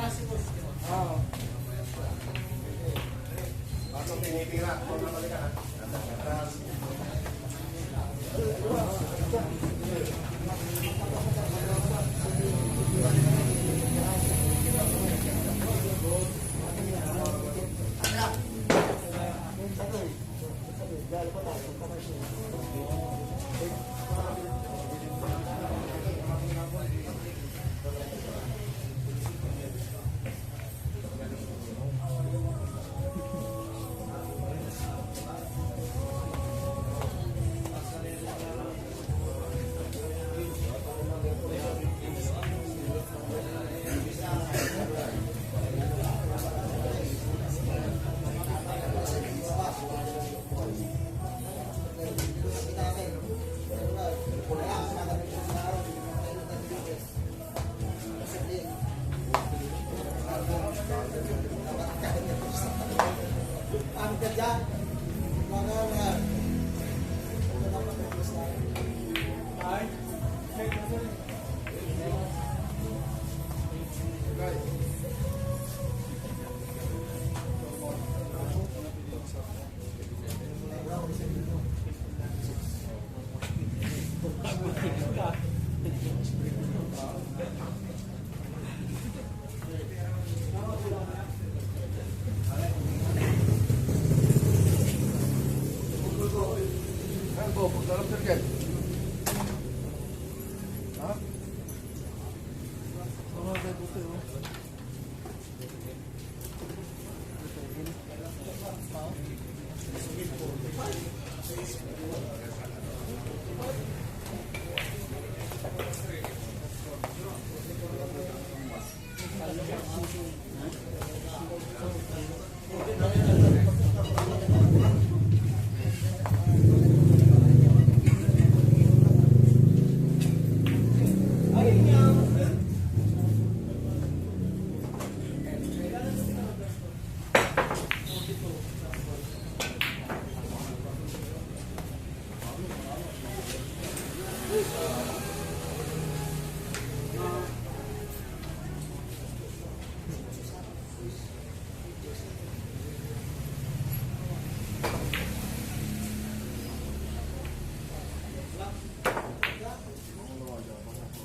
Oo. Baso pinipira. Kung nabalikan ha.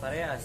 Parehas.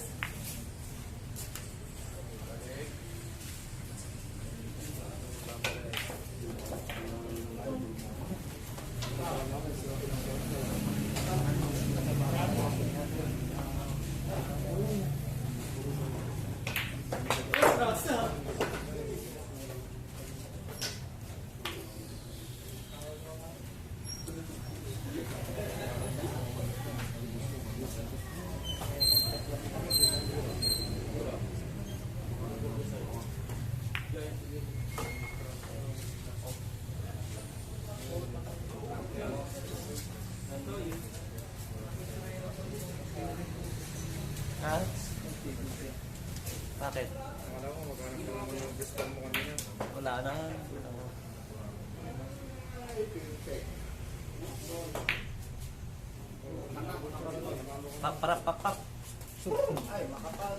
Ha? Bakit? Akala ko maghanap ka naman yung gusto mo kanina. Wala na. Paparap papap. Ay, makapal.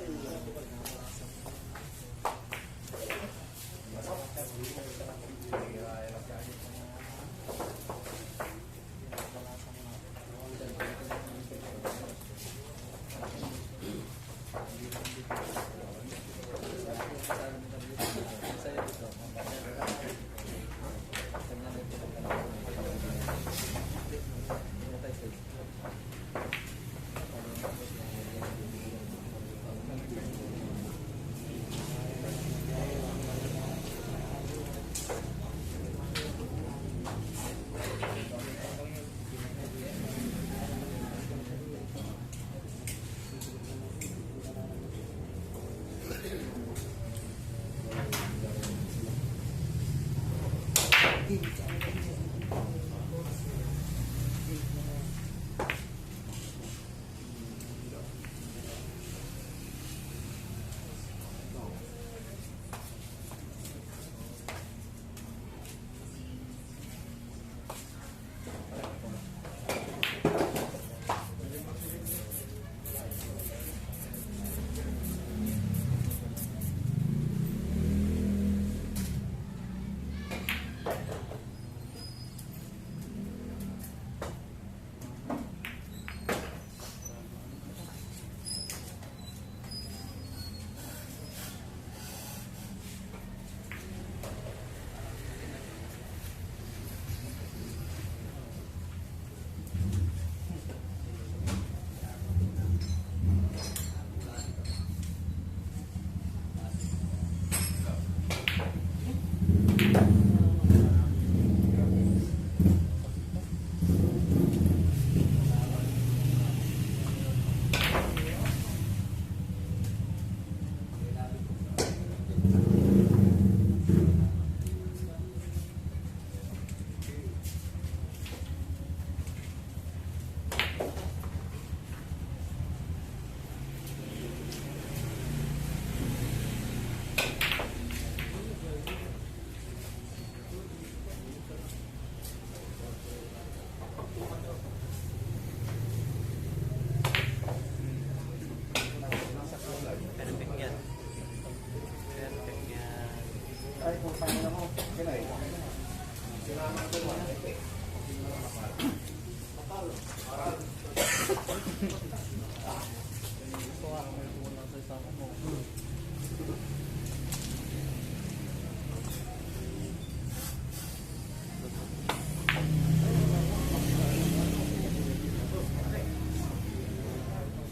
Ay, kung paano na mo. Kinay. Sinama ko mo.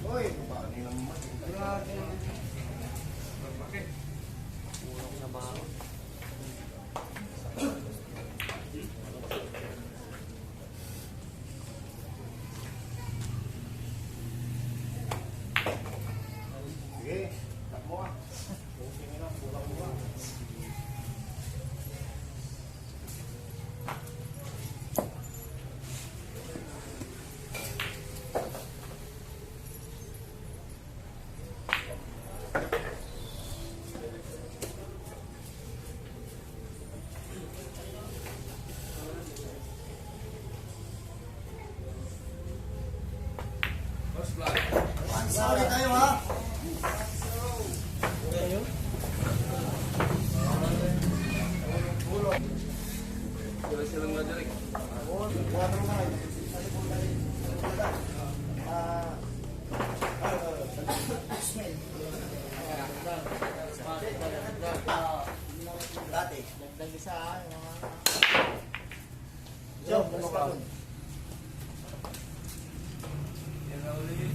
Hoy, bakit naman? Bakit? Sige, takbo ka. Sige na, pulang mo ka. Sorry tayo ha. Wala silang madaling. Water na. Smell. Dati. Nagdag isa Job, ano ka dun? Yan na ulit.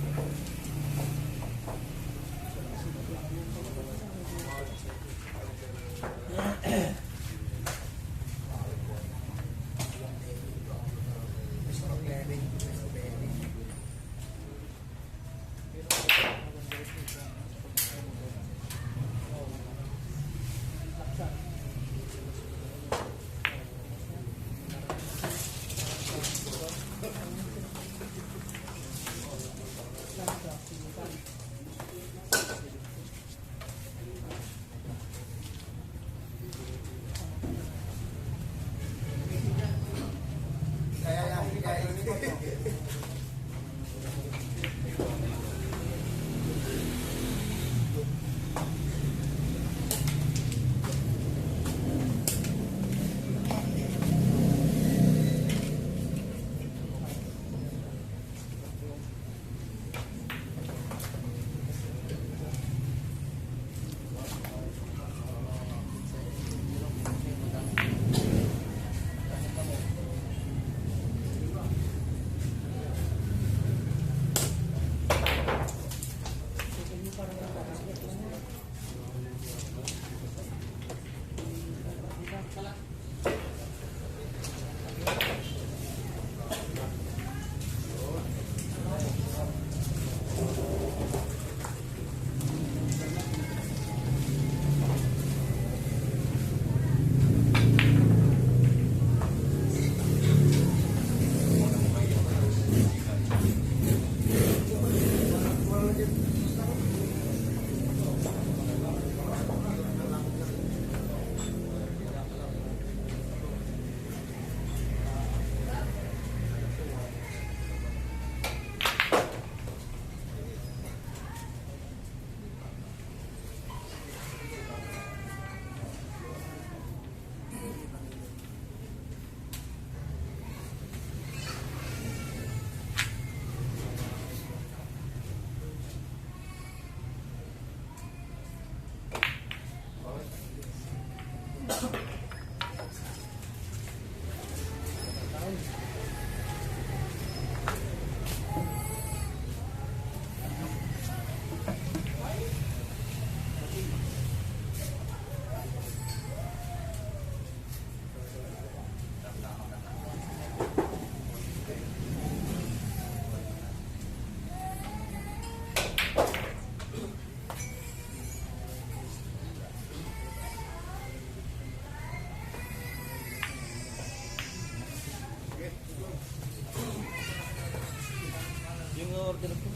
order ko.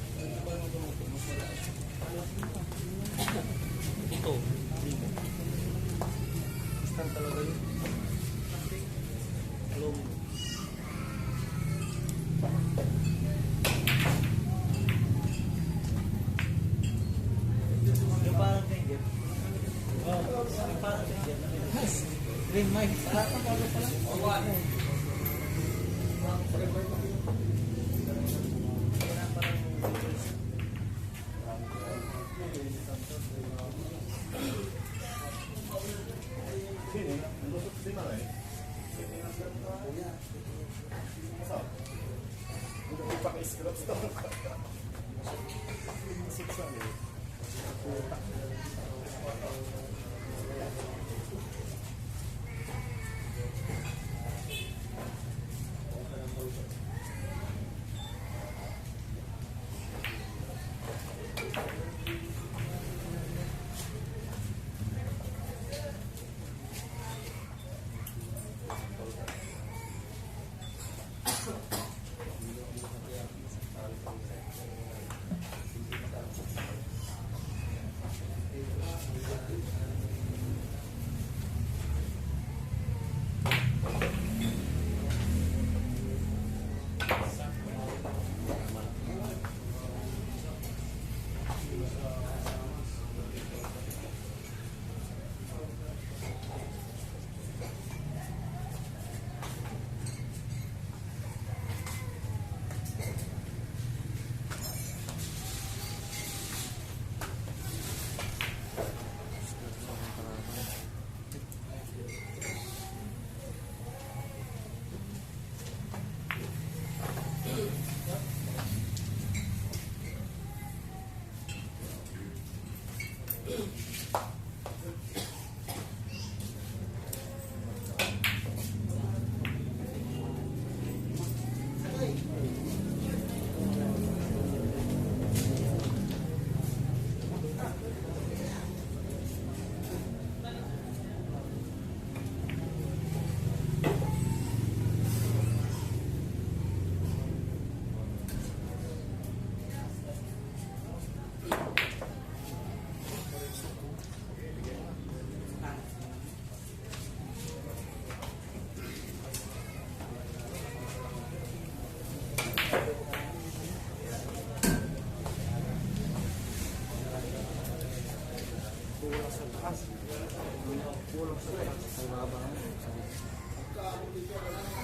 Ito. Instant talaga yun. Along. Yung parang kay Jeff. Oh, yung parang kay Jeff. Green mic. Awan. Sini, tusuk sini mana ya? Masa? Udah dipakai scrub stone. Siksa nih.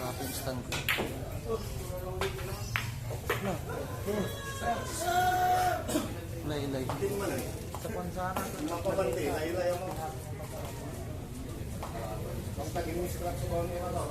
Rapin stand ko. Ilay. Hindi naman eh. Sa pansara. Mapabante, ay-ilay mo. Basta gini-scrap sa bawang nila.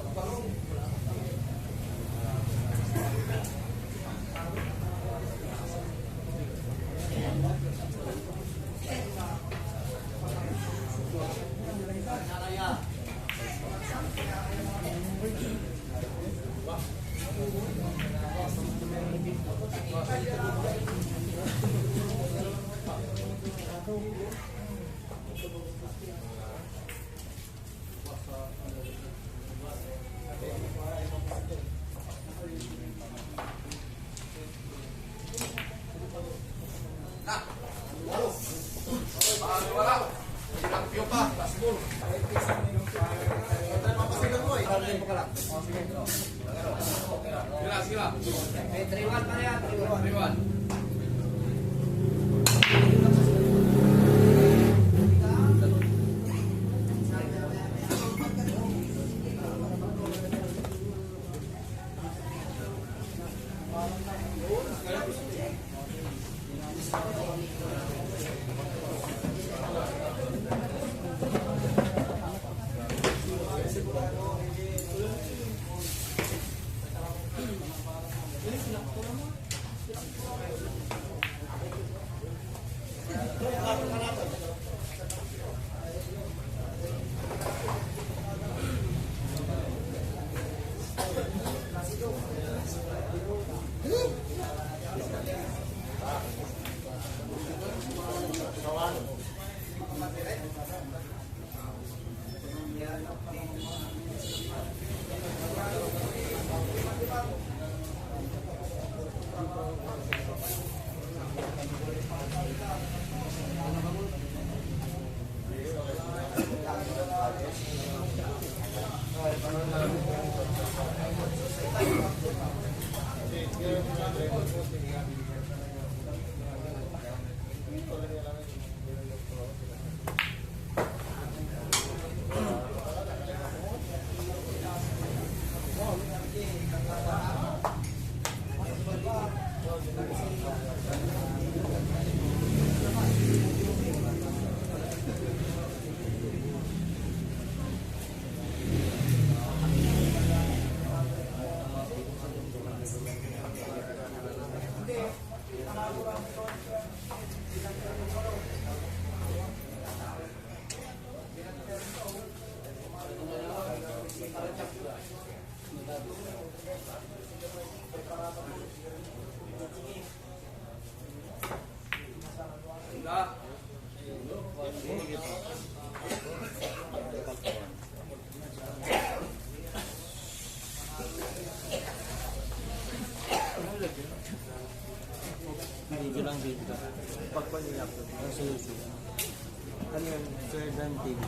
Dan TV.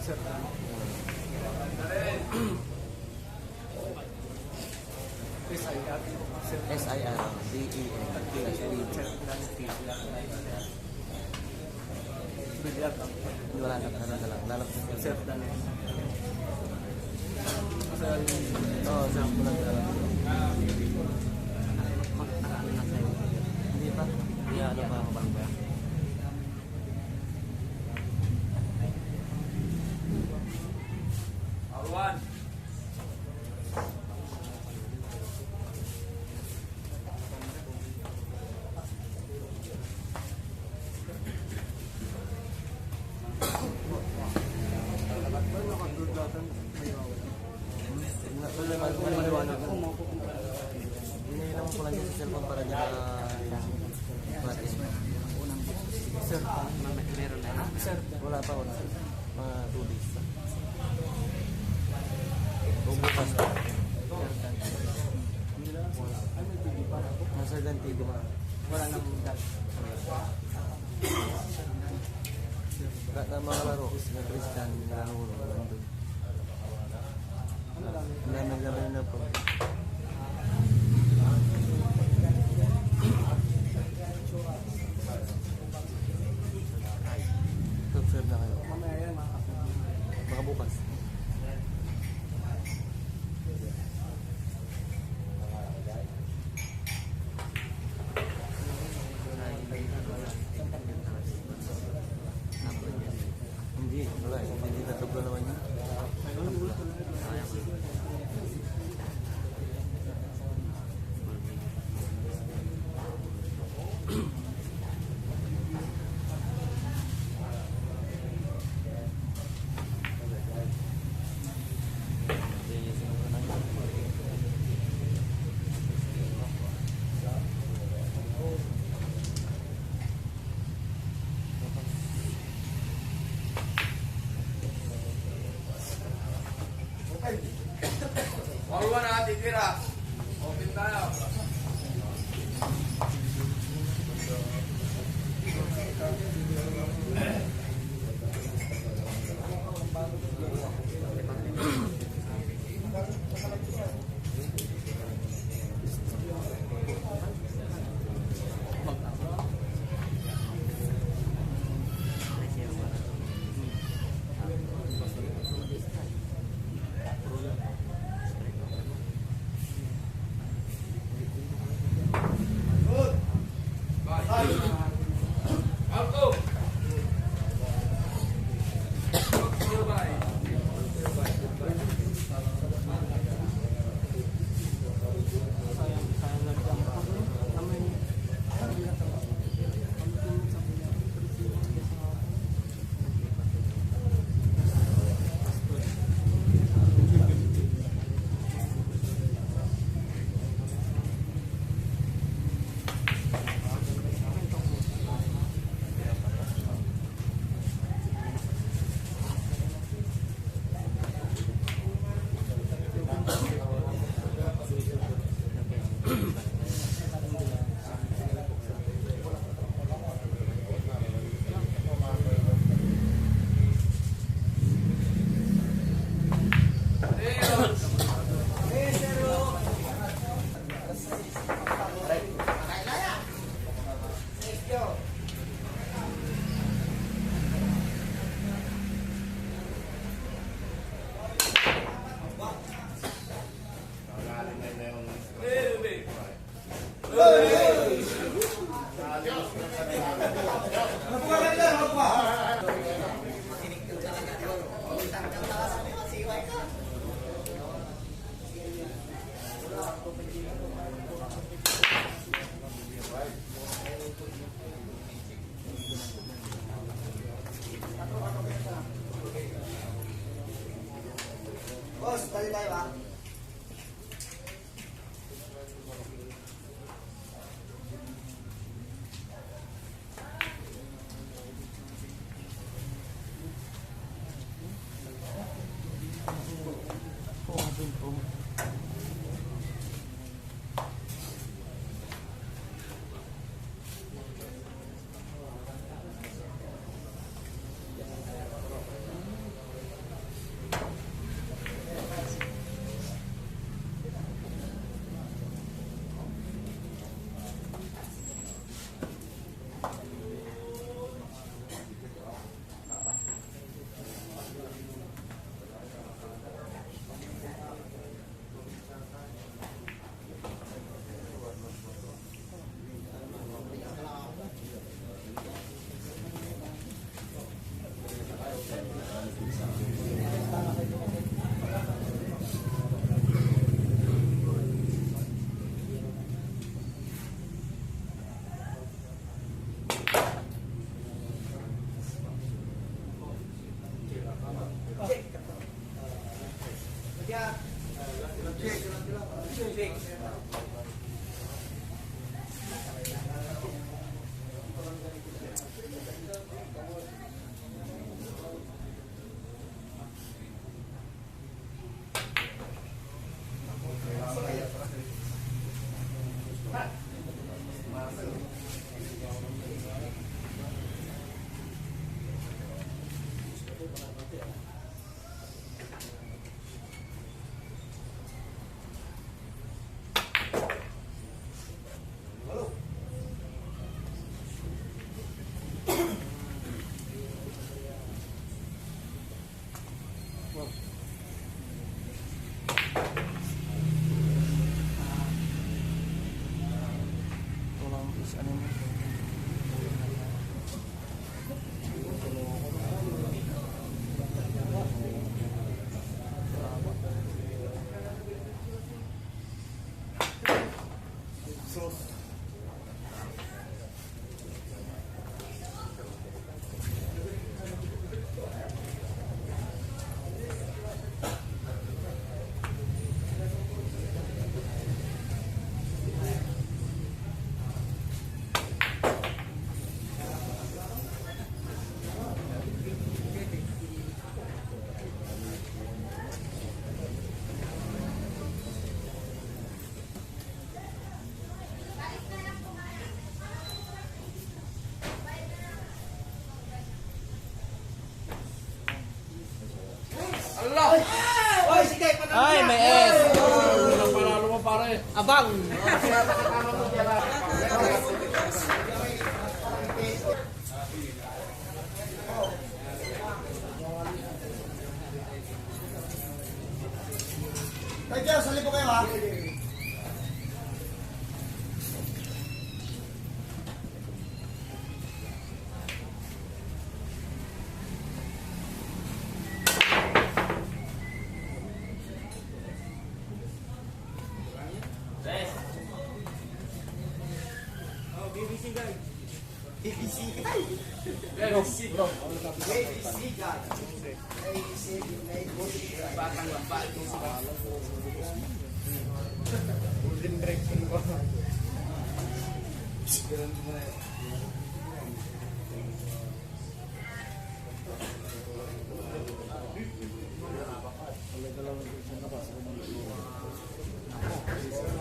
Sir Dan. SIR. SIR. DEN. Wala na lang. Lalap sa Sir Dan. Oh, Sir Dan. Hindi pa. Hindi ano pa mabang ba? Arwan. Maliwanag. Iniilang ko lang yung cellphone para niya Sir, meron na. Sir, wala pa. Mga 2 days. Bukas pa. Nasa Dan TV na. Wala nang Dan. Lahat ng mga laro, na Tristan, nalaro, nandun. Wala nang gawin na po. Subscribe na kayo. Baka bukas. Hindi, wala. Hindi natabla naman yun. Arwan na titira. Open tayo. Alto. Boss, dali tayo ah. Tulang is ano mo? Allah! Oy, sige, panalo Ay, na. may S! Walang panalo mo pare. Abang! Tay Joe, sali po kayo ha. BBC guys. BBC guys. ABC guys. ABC Batang lambat. Golden break ko.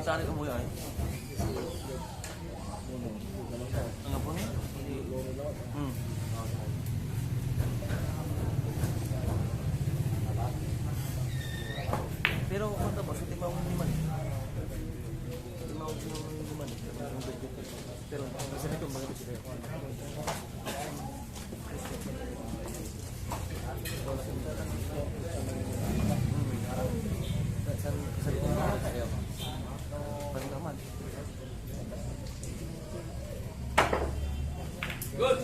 Saan ka mo yan? Ang po niya? Pero kung tapos, hindi pa akong liman. Hindi pa akong liman. Pero kasi nito, maganda sila. Sa ito na ako sa'yo. Pwede naman. Good!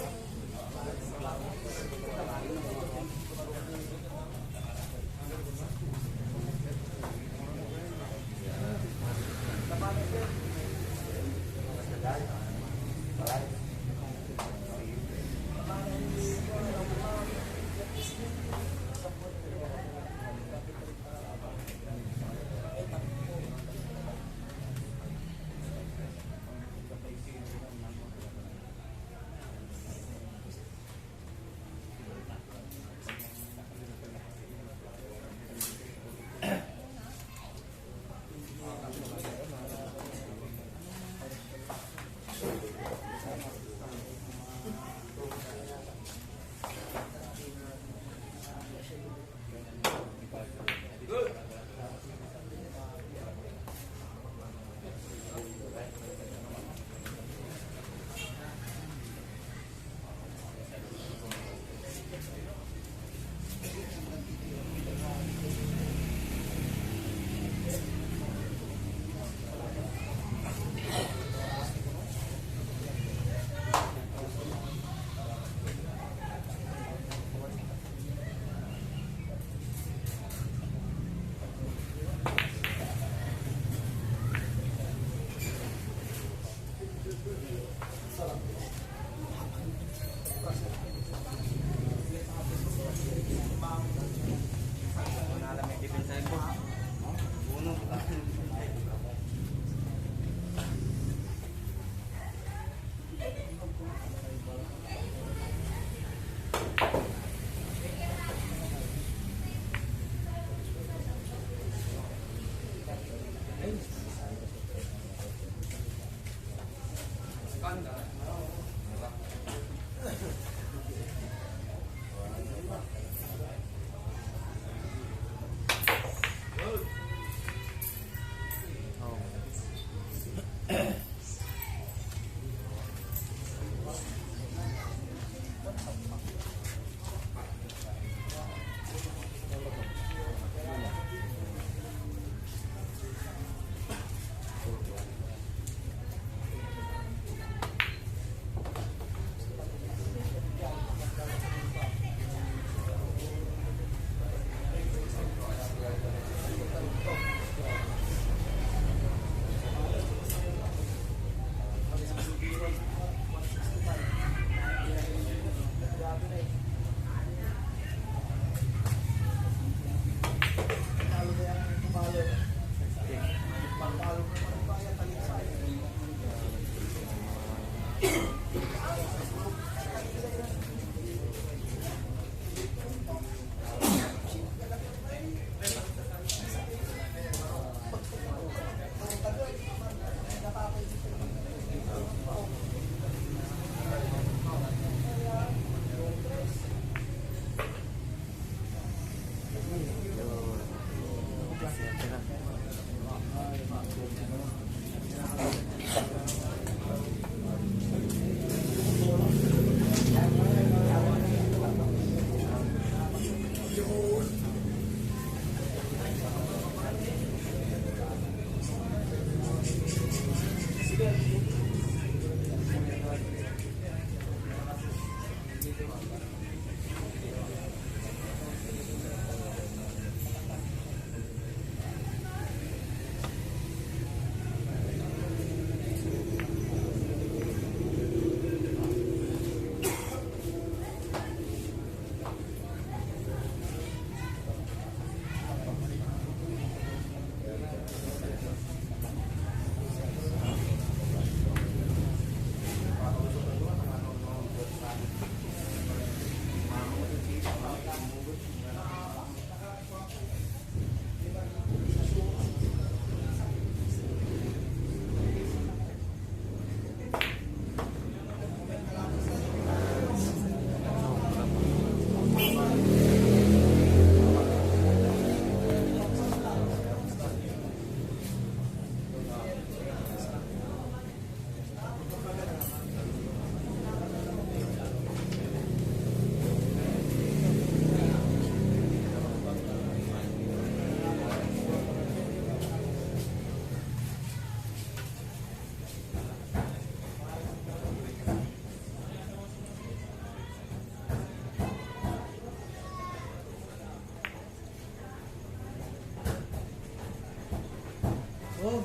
Oh,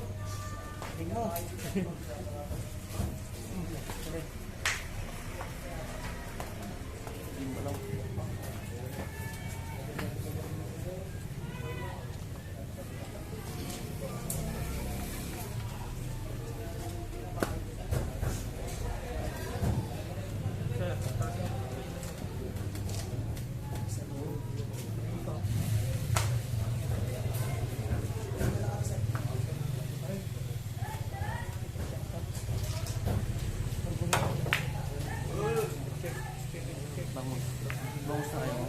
tingnan. Bangus na kayo.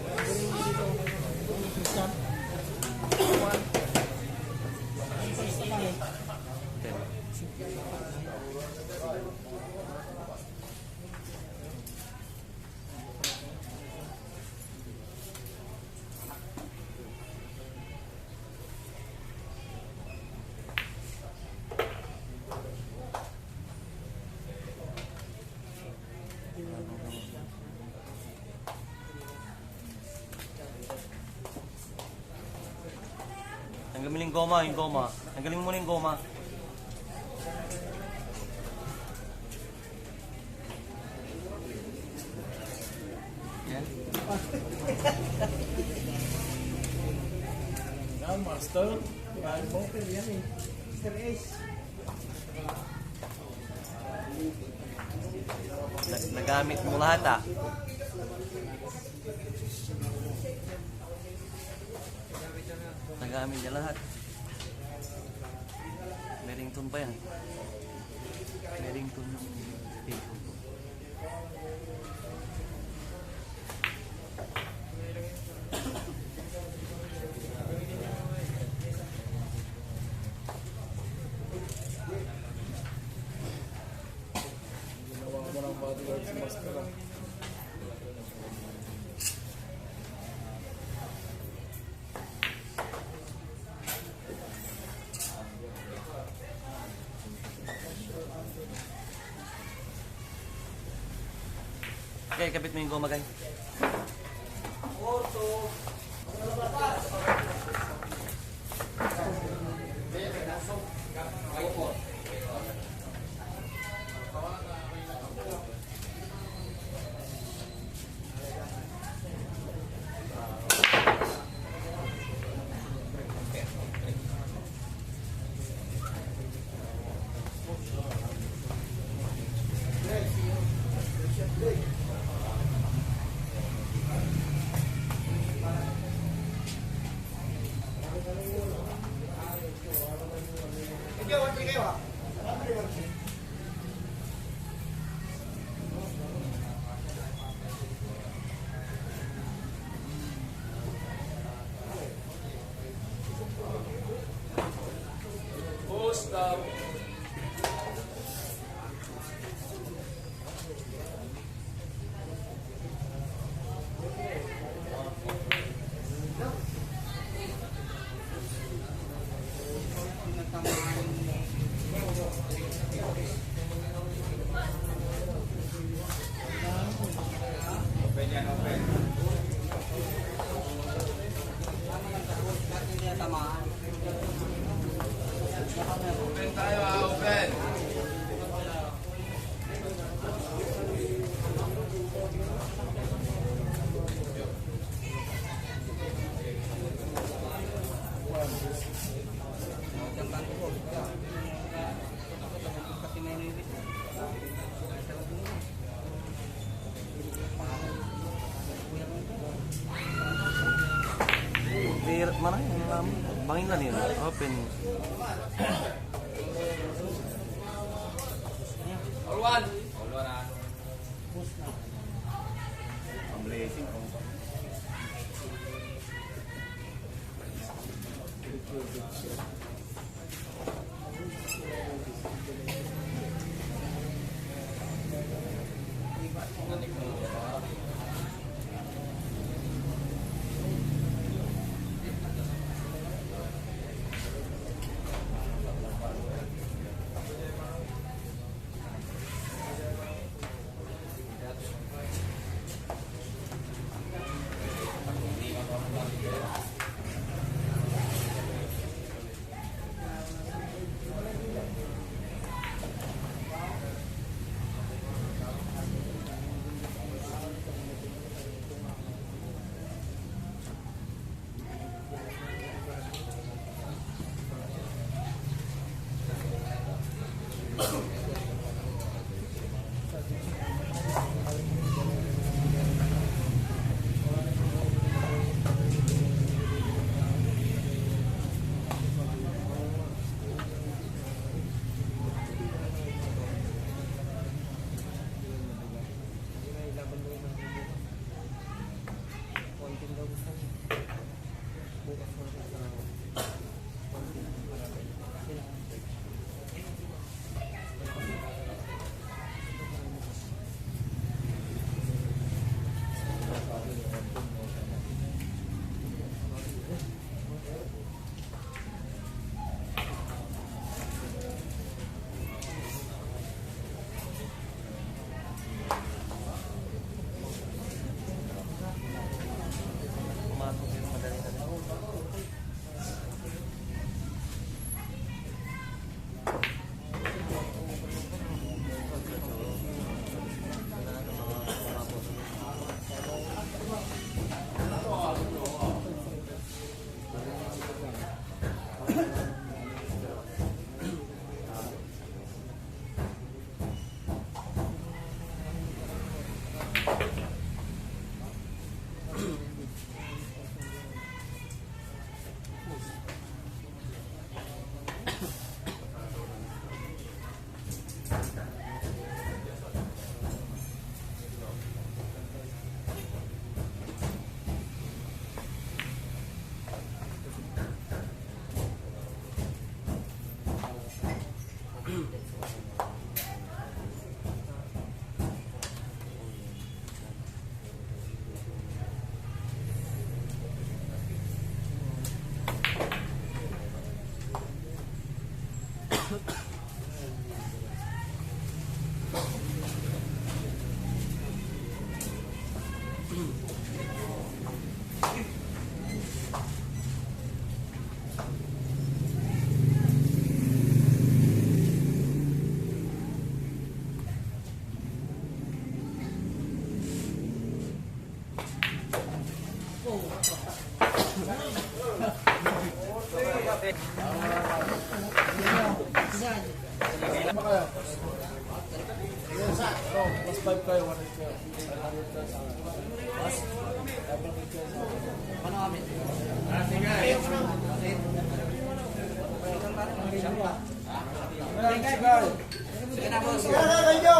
Tanggalin mo yung goma. Tanggalin mo muna yung goma. Yan. Yan, master. Yan, bongkel yan eh. Mr. Ace. Nagamit mo lahat ah. Nagamit niya lahat. Merrington pa yan. Merrington ng paper. Ginawa mo ng bodyguard si master. Okay, kapit mo yung goma, guys. kayo ha. Stop. Open tayo ha, open. Mana yang bangin na niya. Open. All one. All one ha. Ang blessing. Plus 5 kayo, 100 kayo. 100 plus. Mas? Ano kami? Sige. Sige na, kayo. Kayo.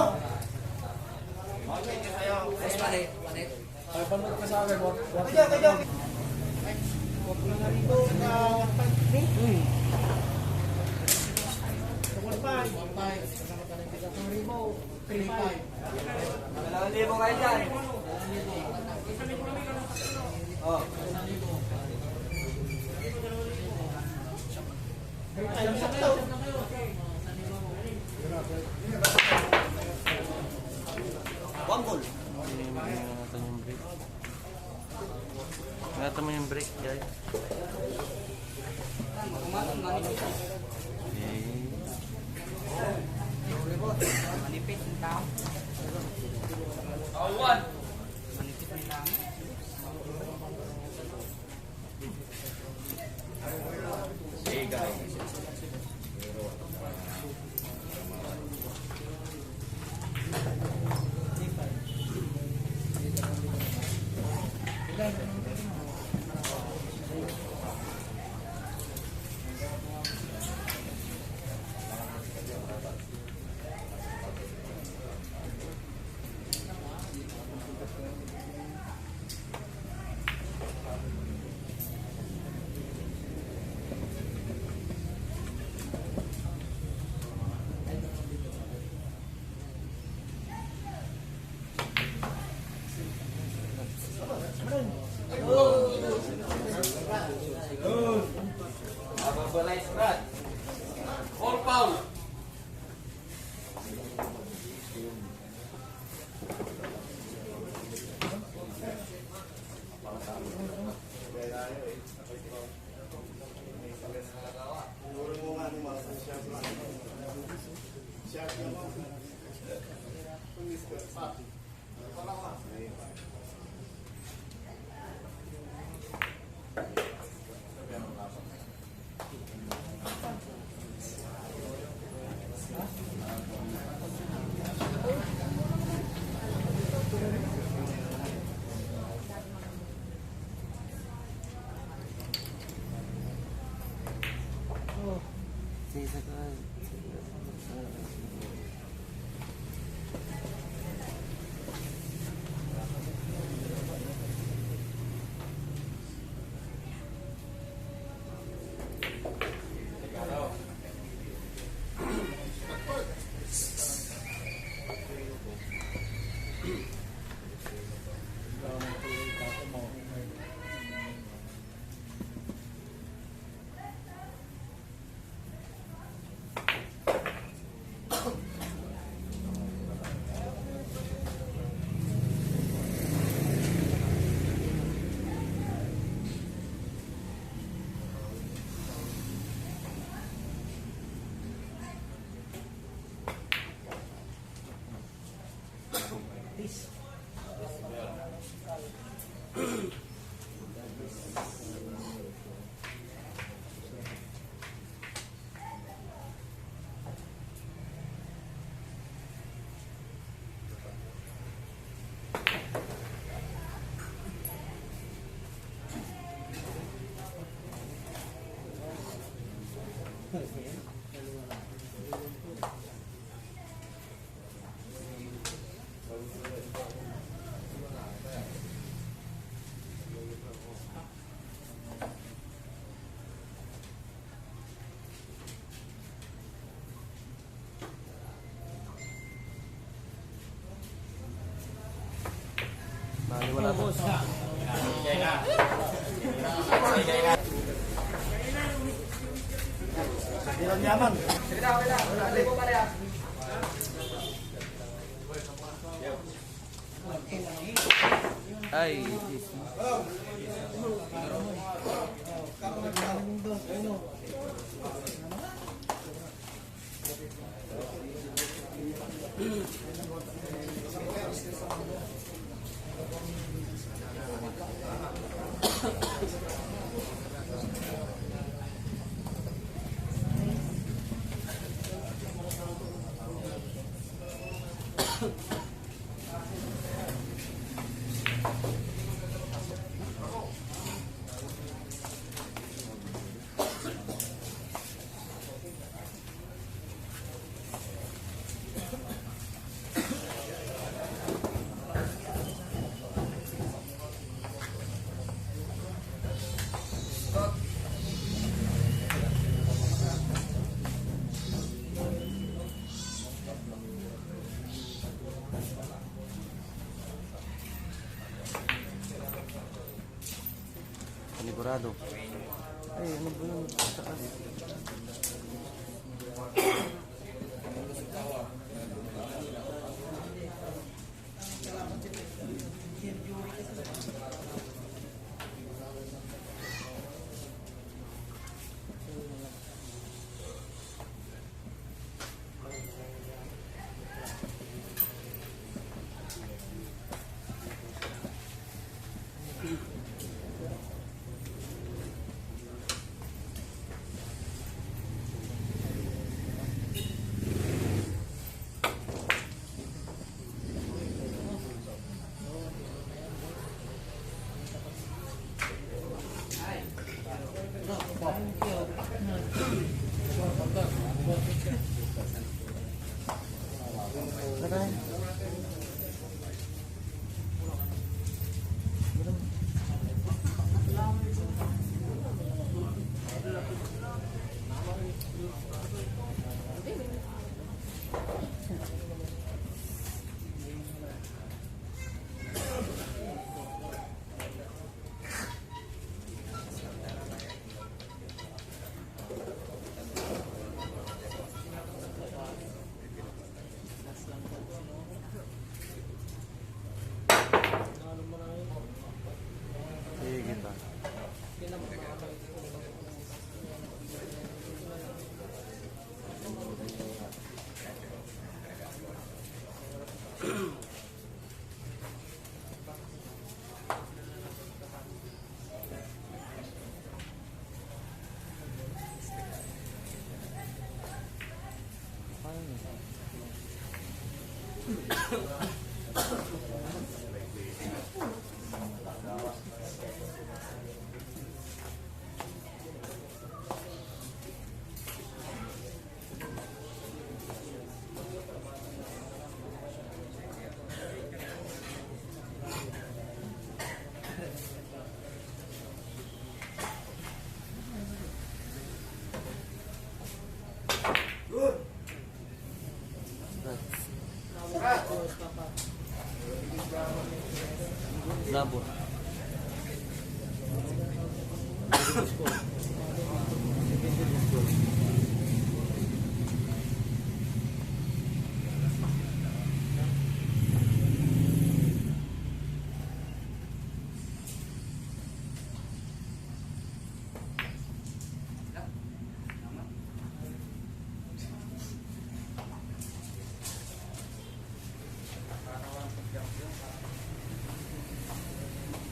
One goal. Ingatan yung break. Ingatan mo yung break, guys. All one. Hey guys. Balay Brad. All foul. Sige, sakal. Bali, wala po. Ilang yaman. Ay, Sigurado. Ay, ano ba yun? Sa taas. Sige pa. Labor.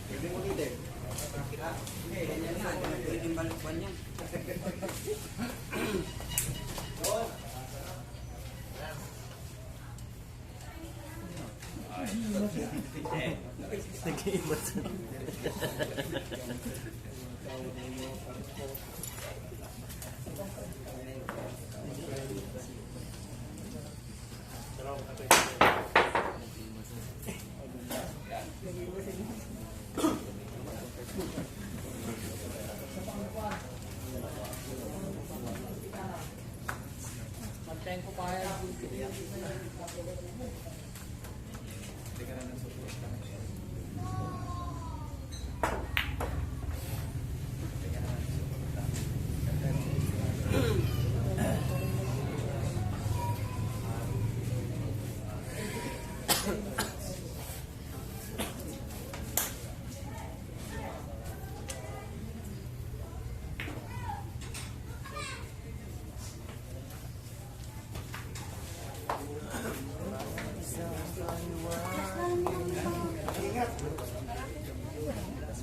Pwede mo dito. Hindi, ganyan na. Pwede balukban yan. Nag-iiba sa...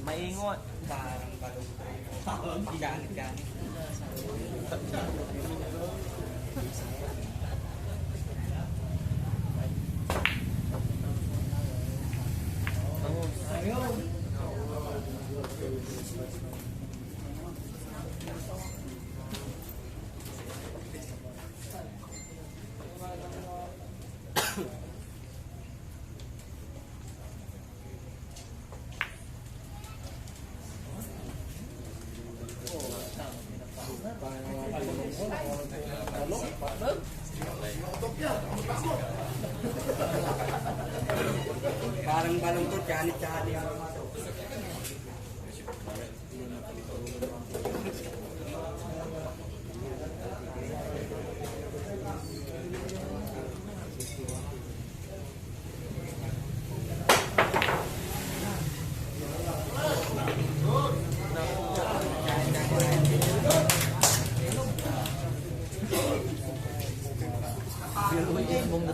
Maingot. Parang balukban. Ganit-ganit. Parang balungkot, ganit-ganit.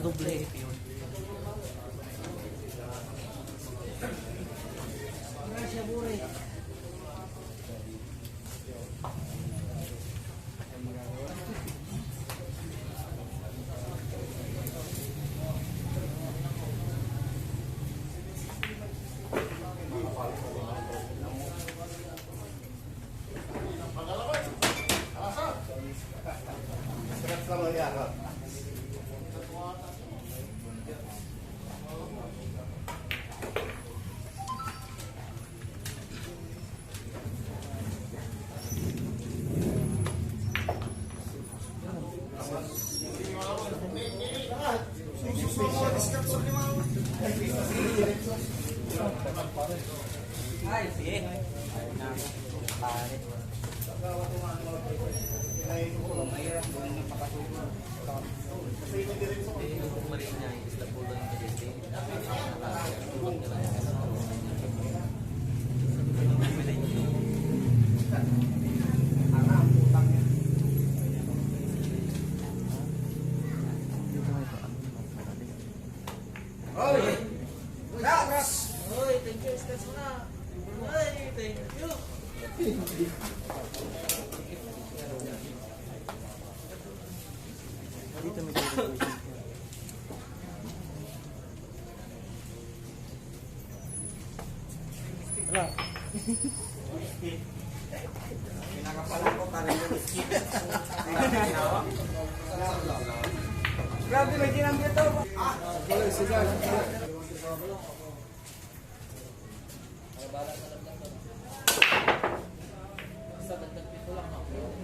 doble. Scratch lang lang yan. Ay, sige. Pare. Mahirap doon yung makatulog. Uy, thank you, Stats mo na. Uy, thank you. Dito may dito. Wala. Pinakapalan ko pa rin yung skip. Grabe, may ginamit ito.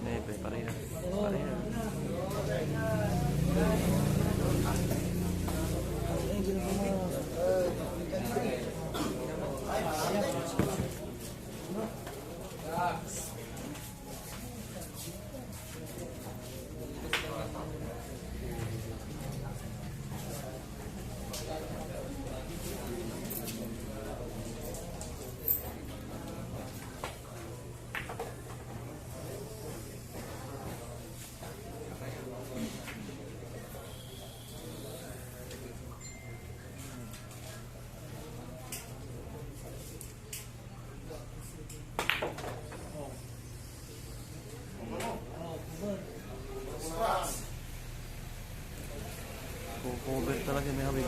Nebe, pareha. Pareha. Cover talaga may hawig.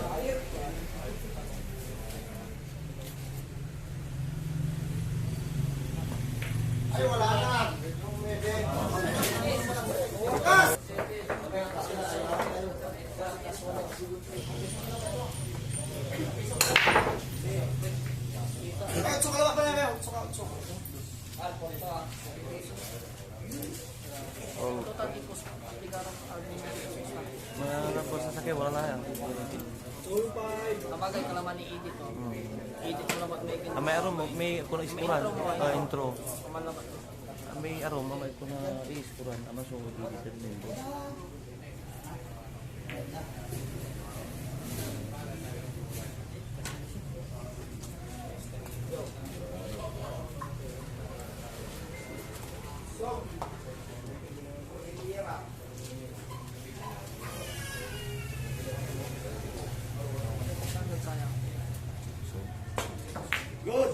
Ay, wala na. Ay, tsaka lang pa na kayo. Tsaka. Oh. Mga po sa sakay, wala na yan. Kapagay ka naman ni Edith, no? Edith mo naman may Ah, may arom, may kuno iskuran, intro. kumalaman. May arom, may kuno iskuran, ama so dito din po. Good.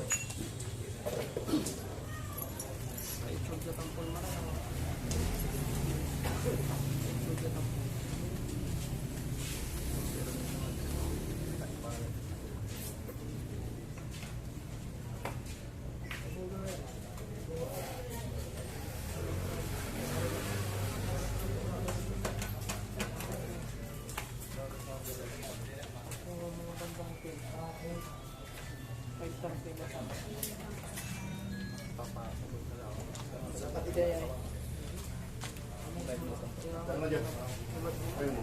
Ay, chod na tampon mo na. Ano dyan? Ayun.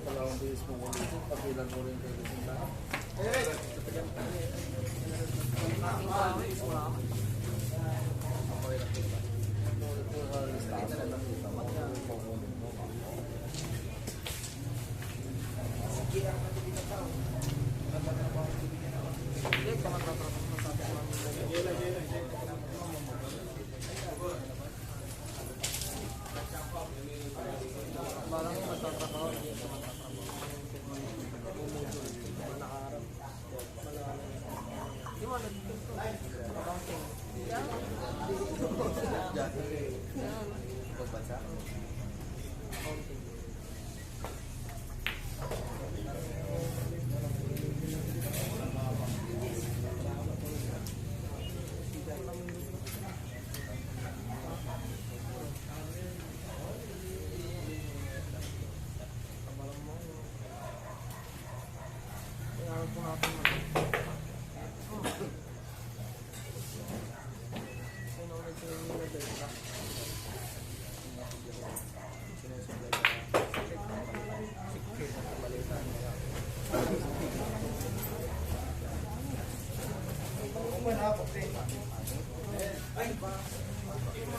Dalawang bilis mo kung dito, pagilan mo rin kayo dito. magtatrabaho, hindi siya magtatrabaho. Bumudol, nakaharap. Di ba, accounting. Accounting. Kaya po natin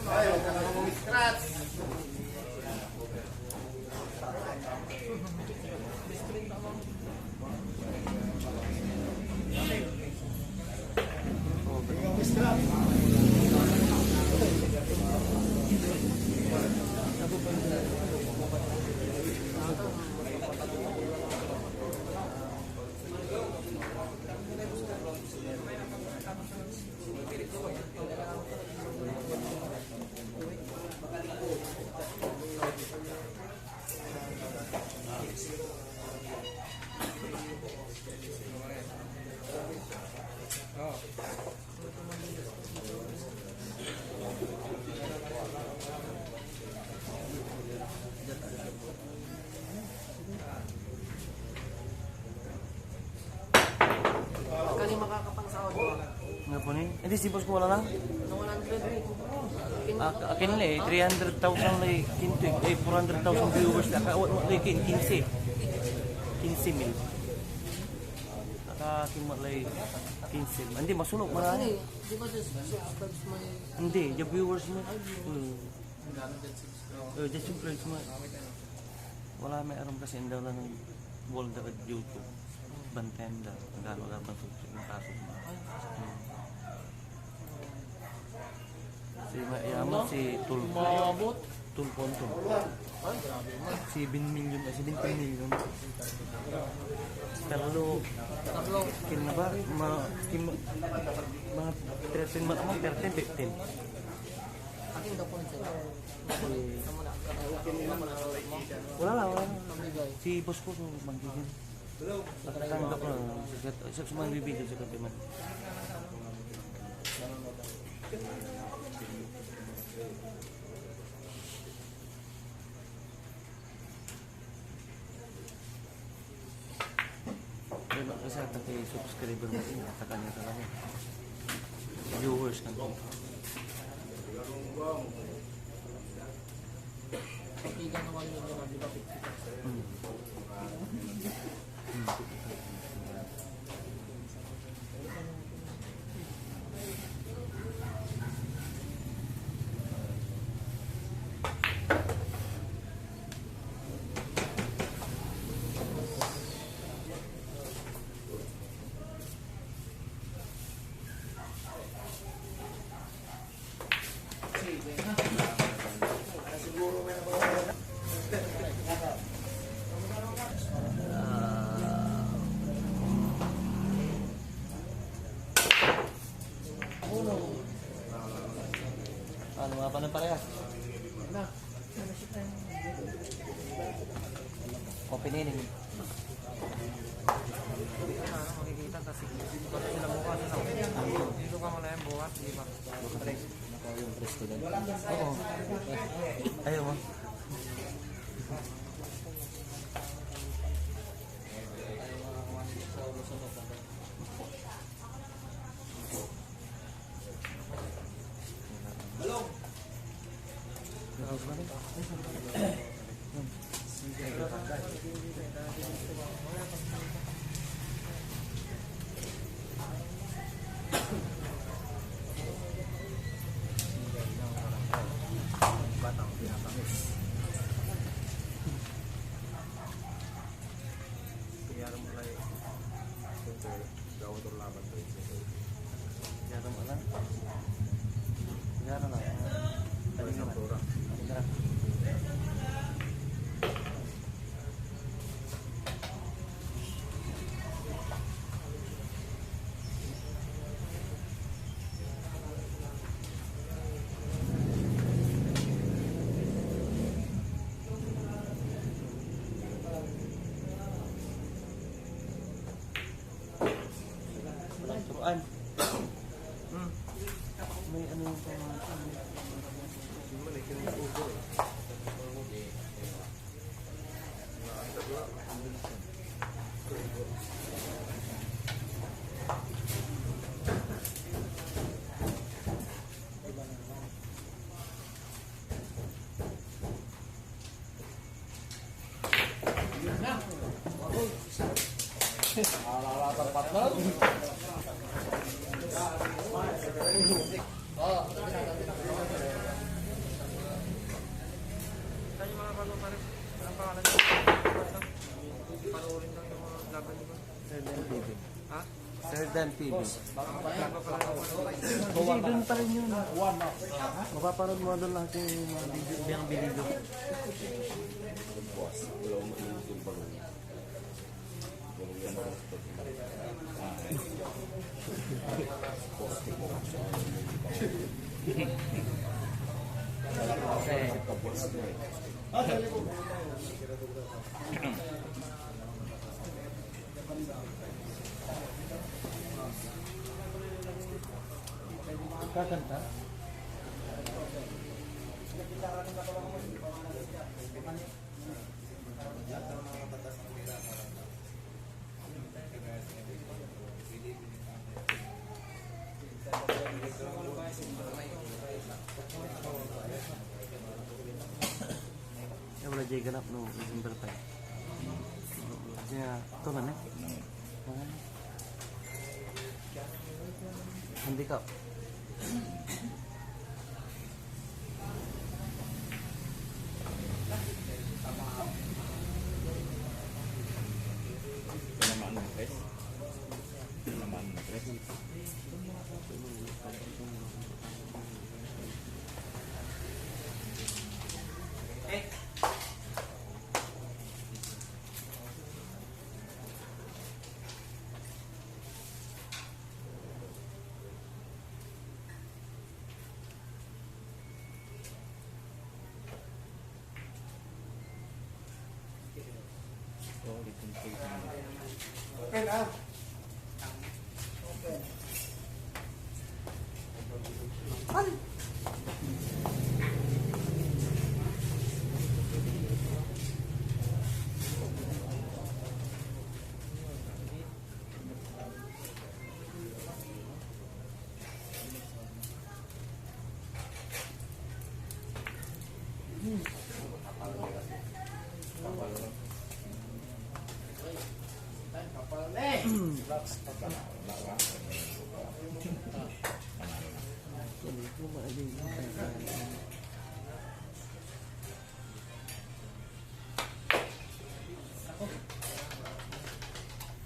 Ay, huwag ka na mag-scratch. Kali makakapangsahod mo. Nga po ni? Hindi, si boss ko wala lang. Nung 100 Akin lang eh, 300,000 lang eh, 400,000 viewers na. Wala 15 mil. Nakakin mo lang 15 mil. Hindi, masulok marami. Di ba just subscribes mo Hindi, yung viewers mo. Just yung friends mo. Wala may aram kasi daw lang ng world at YouTube. Bantenda. Gano'n lang bang subscribe ng kaso mo. Si Mayaman, si Tulpo. Mabot? Tulponto. Ay, grabe mo. 7 million, 17 million. Pero, Tatlo. kin na ba? Mga 13 man amang 13, 15. Aking daw po nito. Tama na. Wala lang, wala lang. Namigay. Si boss ko, manggigil. Nakatanggap na. Isa sa mga bibigil sa katiman. Diba kasi at subscriber mo siya, sa kanya talaga. Viewers kan. Pagkigan naman yun yun, di ba 50%? Ano nga pa ng parehas? Opinion. Makikita kasi pag sila bukas dito ka muna yung bukas, di ba? Yung president. Oo. Ayaw mo. Batang pinakamis. Alalatang partner. Saan yung mga bago pa rin? Anong pangalan nyo? Panoorin lang yung mga laban nyo ba? Sir Dan TV. Ha? Sir Dan TV. Bago pa lang ako. Hindi, doon pa rin yun. Mapapanood mo doon lahat yung mga video. Kakanta? Ya wala jay ganap no December 5. Kasi ito na eh. Handicap. Okay na.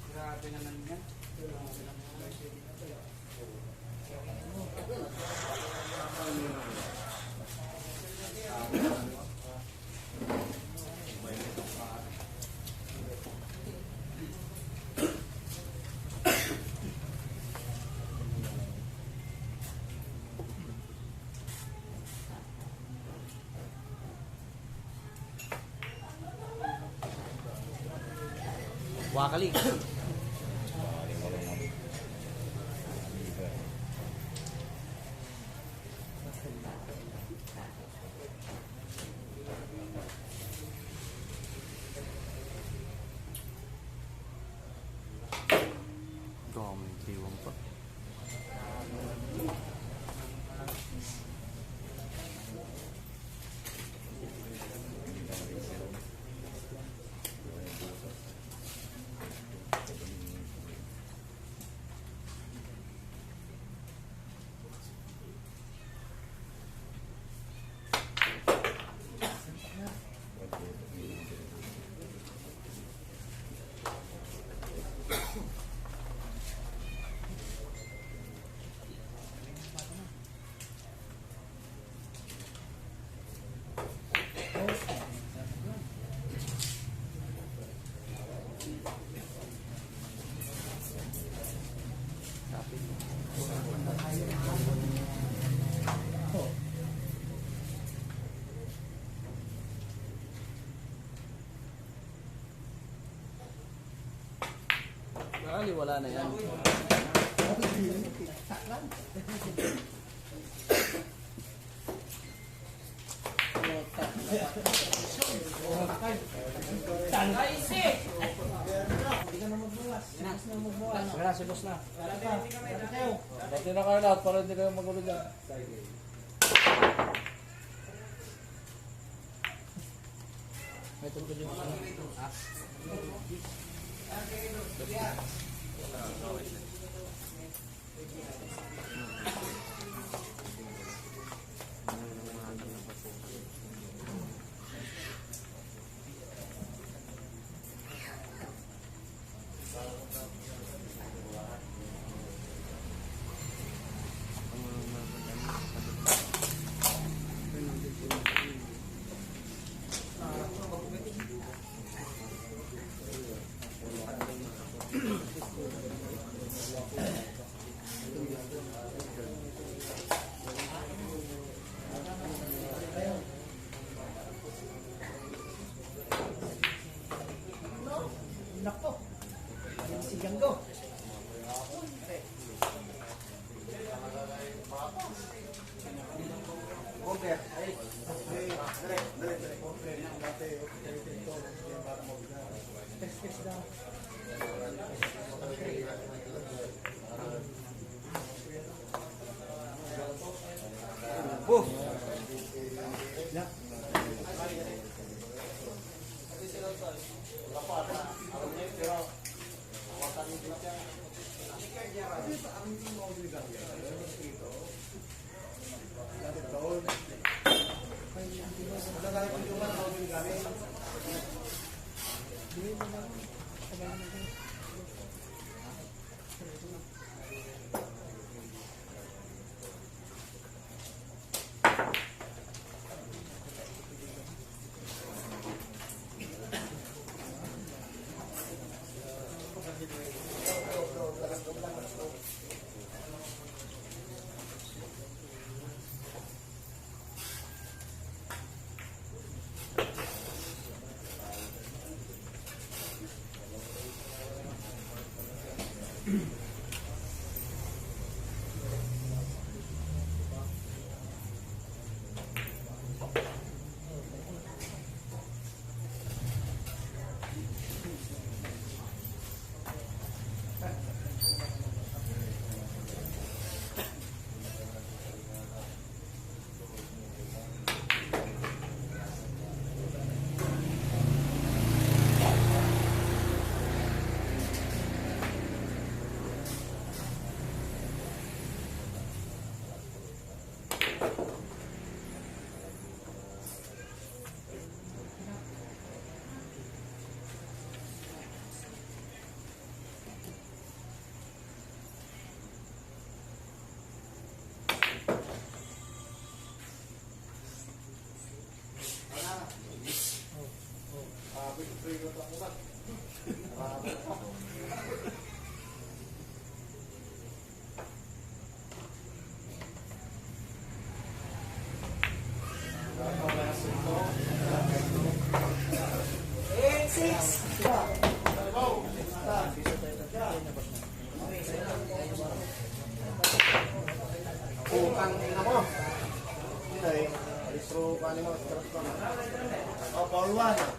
Grabe naman yan. Wakali. Dami diwang pa. Nakali wala na yan. Sigos na. Dati na kayo lahat para hindi kayo magulo dyan. May tungkol yung ano. Utang ina mo. Ay, distro kani mo. Oh, Paul 1.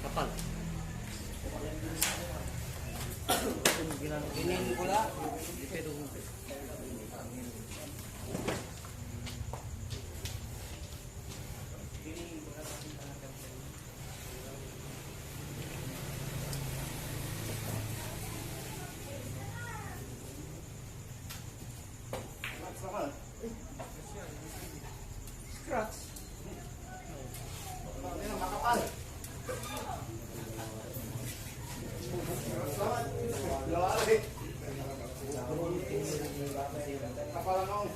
Kapal. Ini pula. Scratch. Ini nama kapal. Selamat. Lawali. Kapal nong.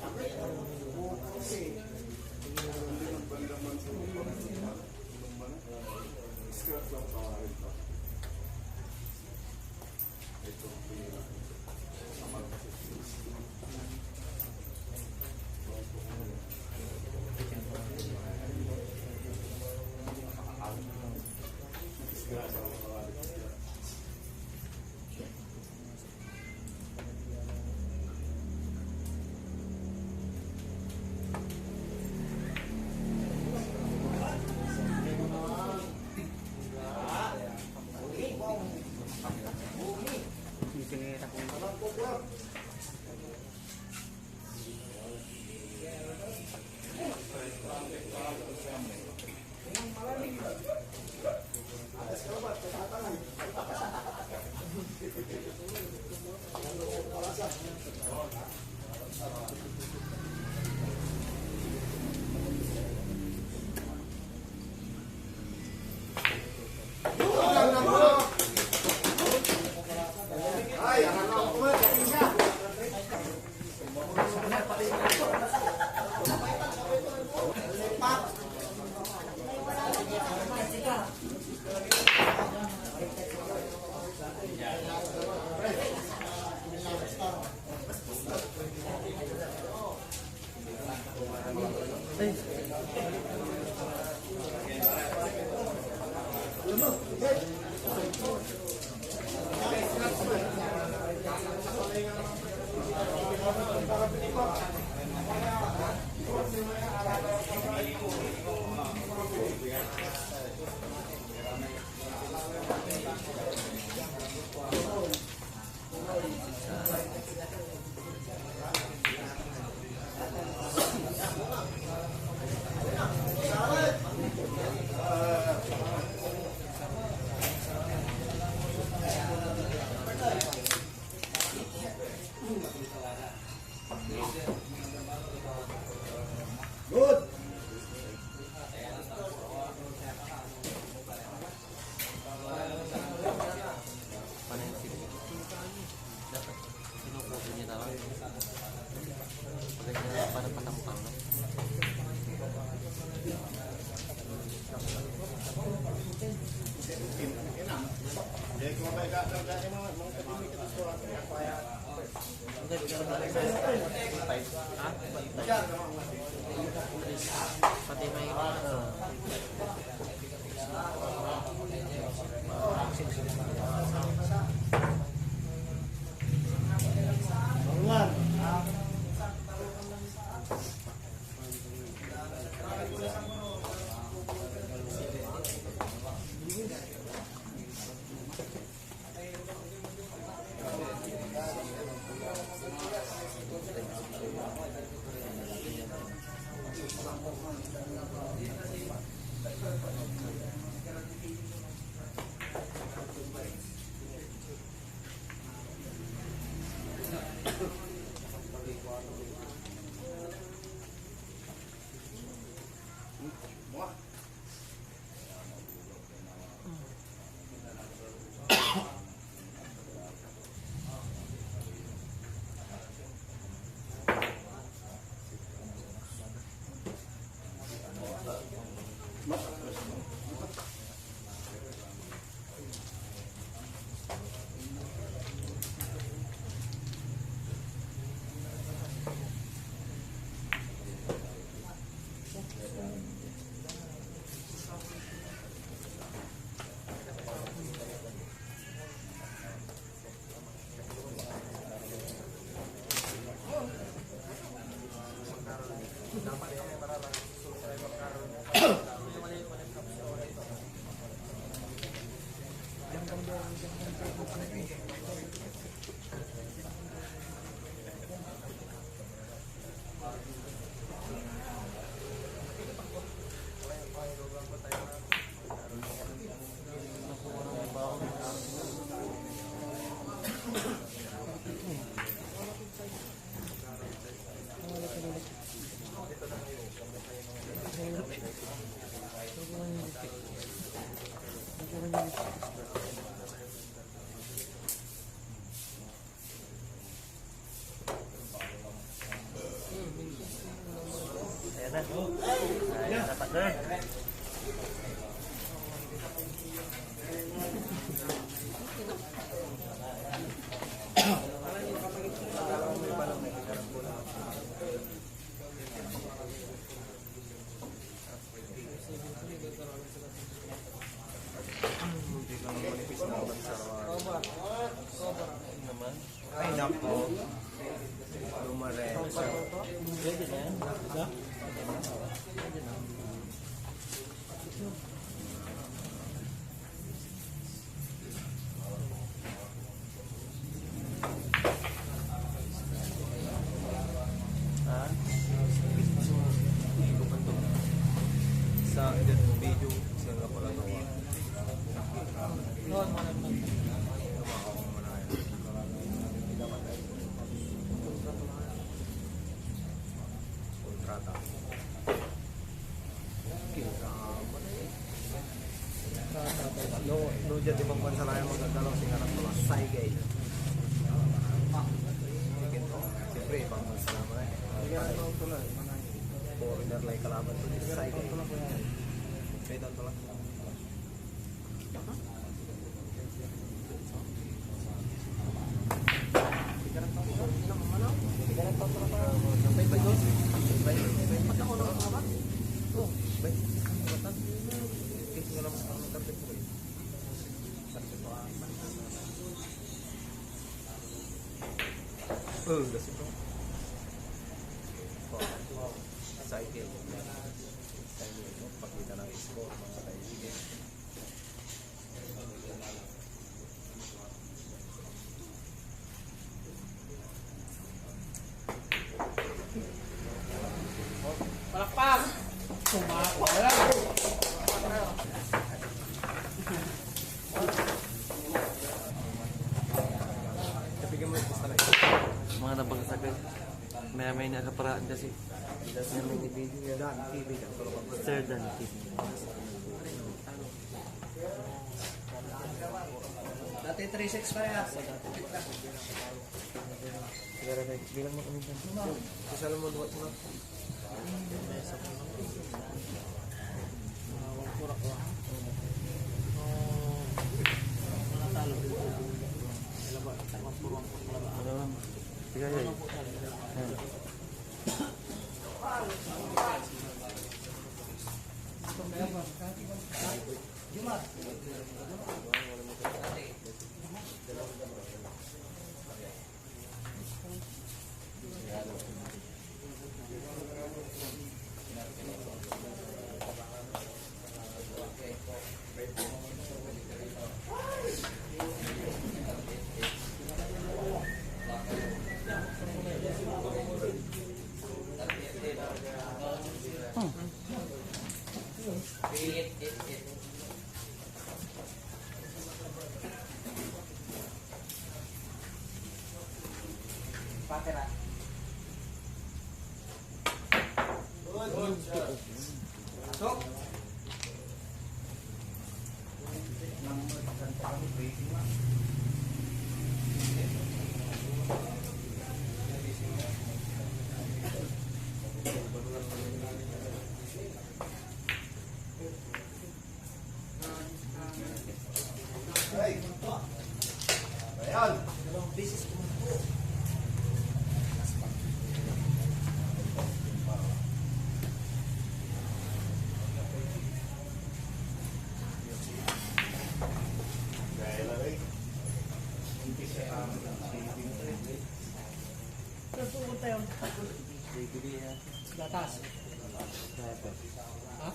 Good. Dapat sinukutin niya tawag. Pagkakita para patampang na. Jadi cuma baik kerjanya mah mau ketemu kita sekolah supaya Pati may Bangunan. Sir. Hindi lang manipis na bansa. Naman. Ay, nako. Lumare. Pwede na yan. Ha? Hindi ko pa ito. Sa edit video, sila pala ito. Kontrata. No, dyan di magpansalayan magandalaw singarap ko lang saygay. Siyempre, ibang mansalaman eh. Foreigner like kalaban to this saygay. Pwede ito lang. Kasi ito. Cycle. Cycle. Pakita ng score mga kaibigan. Palakpak! Wala. Kapigyan mo yung na Mga nabagsakit. May nakaparaan kasi. May video yan. Dan, TV dan. Sir Dan TV. Dati 3-6 pa yan. Sigara tayo. Bilang mo kami dyan. Kasala mo duwat mo. Ano lang. Sigara yun. Patera. Pasok. Hey! Ayan! Gaya lang eh. Bibili yan. Gatas. Ha?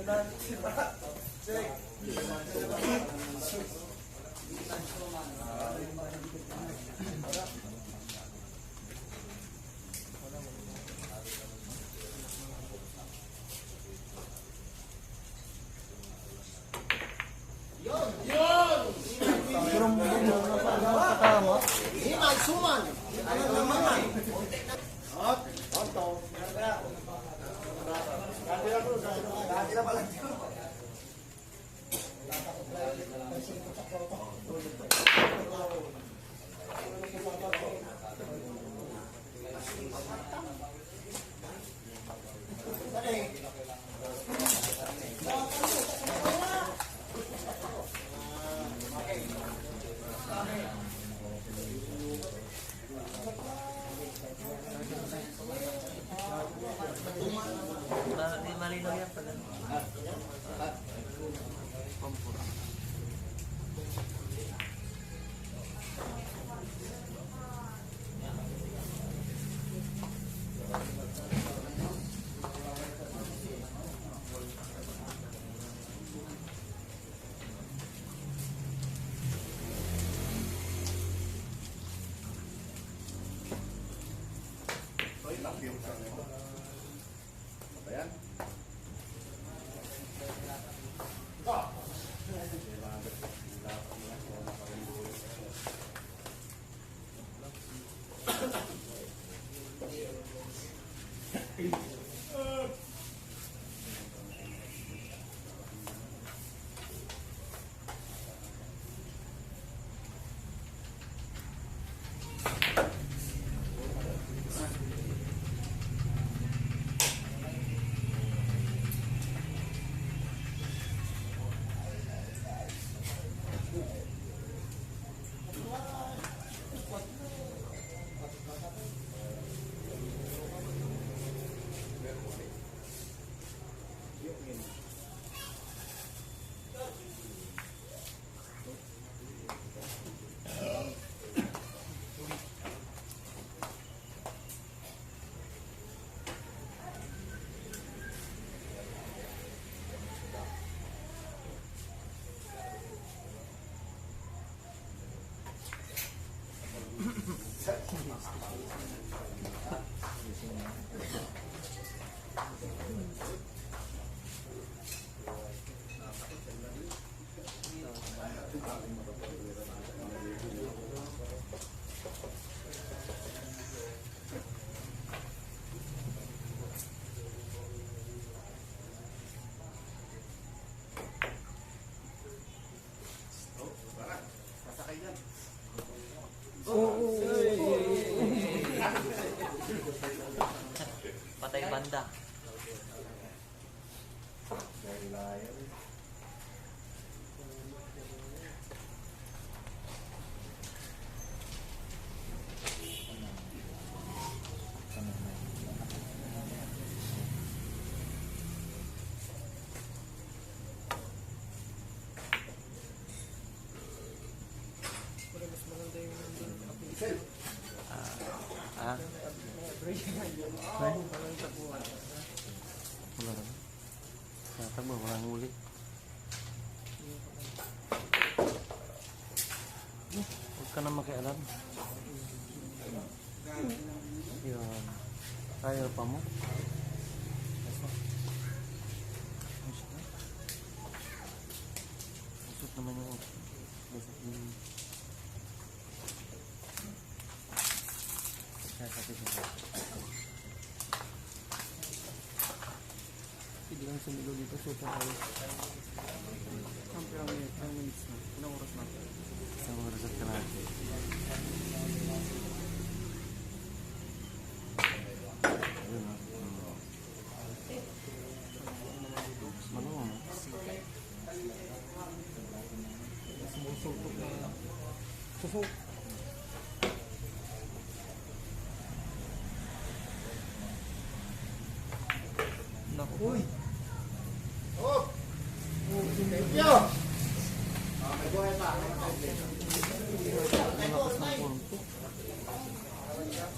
Pero mo na tama. Iman, suman. Ano naman? Hot. Hot to. Dati na pala. Malinaw yan pala. Pampura. Ayan. Patay banda. Ah. Wala na. Tataba, walang huli. Huwag ka na makialam. Yun. Kaya pa mo. Masuk naman yung Hindi lang sumilo dito. Super ayos. Ang pirang minutes na. Ilang oras na? isang oras at kalahati. Yun. Maluwang. Sumusulpok na. Susok. Naku. Uy! Oh! Thank you! May buhay pa. Malakas ng pulpo.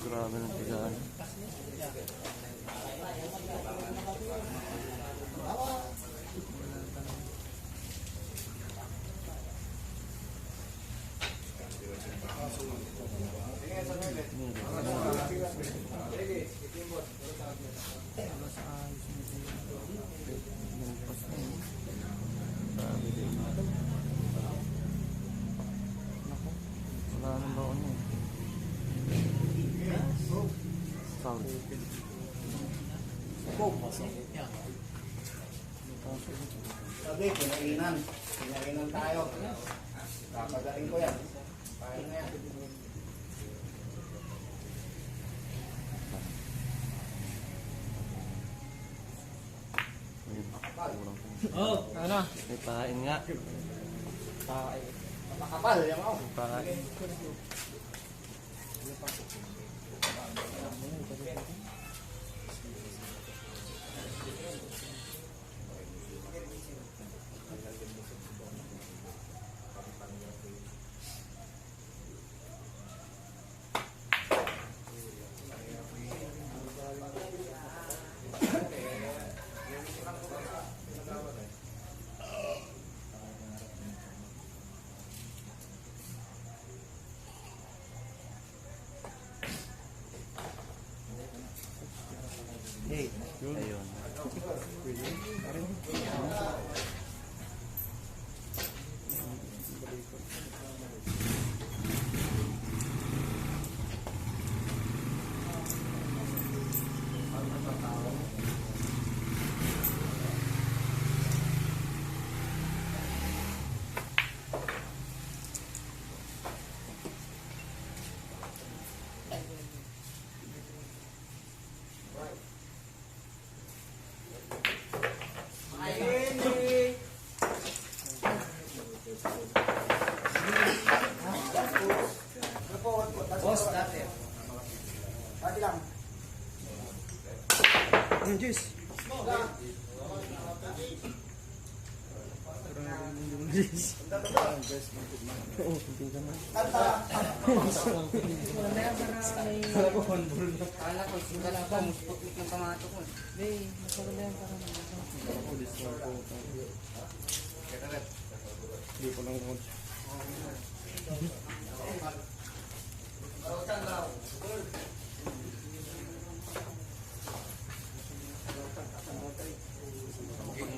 Grabe ng tigaan. Wala sa ayos nito yun. Nagpas na yun. Sabi din natin. Naku, wala nang baon yun. Foul. Sabi, pinainan. Pinainan tayo. Kakagaling ko yan. Kaya na yan. Oh, ano? May pain nga. Makapal, yan ako. May pain. Ayun. Boss, dati. Pati lang. Yung juice. Kala ko, singkala ko, musputnik ng kamato ko. Hindi ko lang kung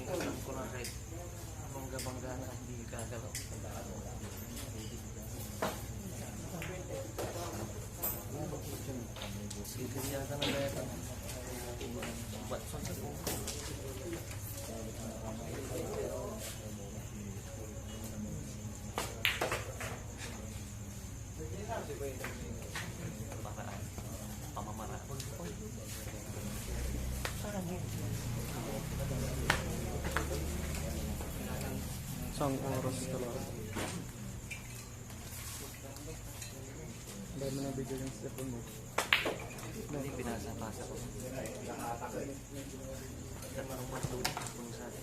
Alam ko na kahit bangga-bangga na hindi gagalaw. Sige yata na dito. Watson sa po. Paraan. Pamamaraan. isang oras talaga. Dahil mo nabigyan yung step mo. Hindi pinasa-pasa ko. At marong matulog kung sa atin.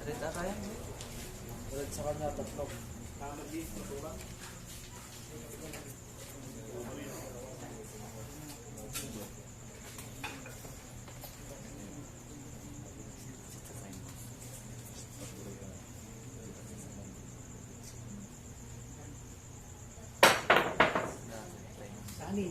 Rita kaya? Sa kanya, tatlo. Sani.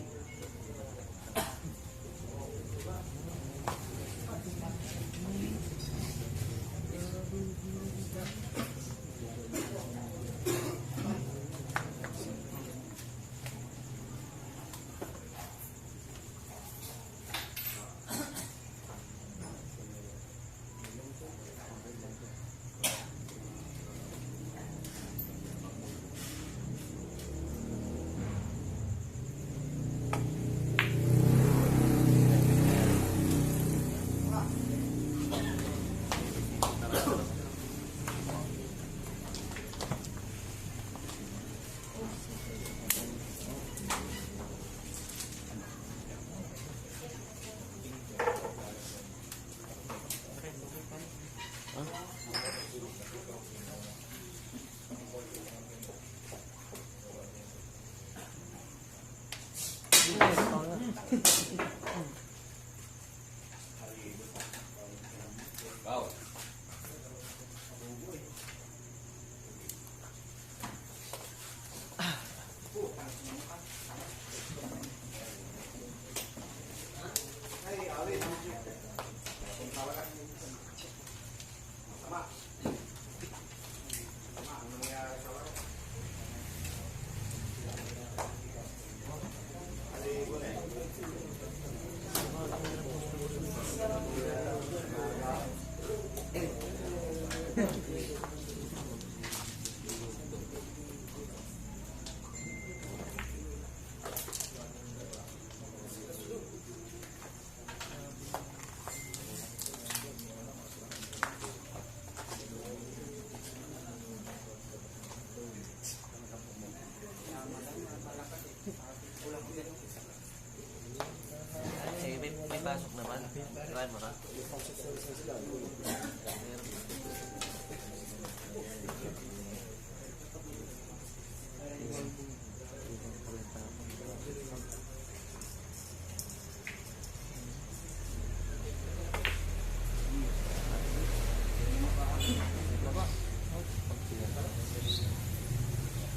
pasok naman. Try mo na.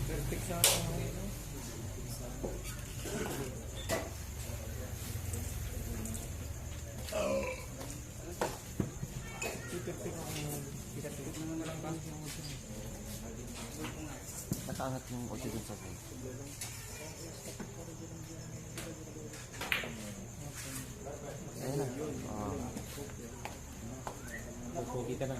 Perfect sa akin. Nakaangat yung audio dun sa phone. Ayun na. Pupugi ka na.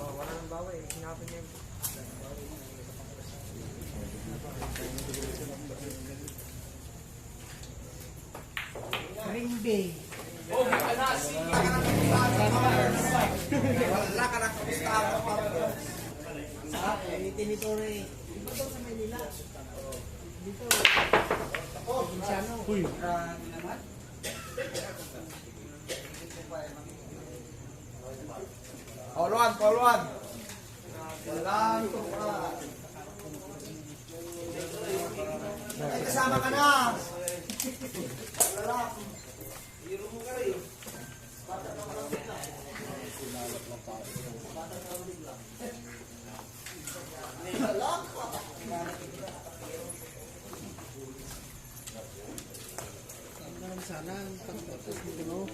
Wala nang bawa eh. Hinapin niya yung... Ring day. Wala ka na kamusta ako. Tinito rin. Dito daw sa Manila. Dito. Provinciano. Uy. Pauluan, pauluan. Walang tuwa. Ay, kasama ka na. Wala. Hiro mo ka rin. Sana ang pagpapos mo.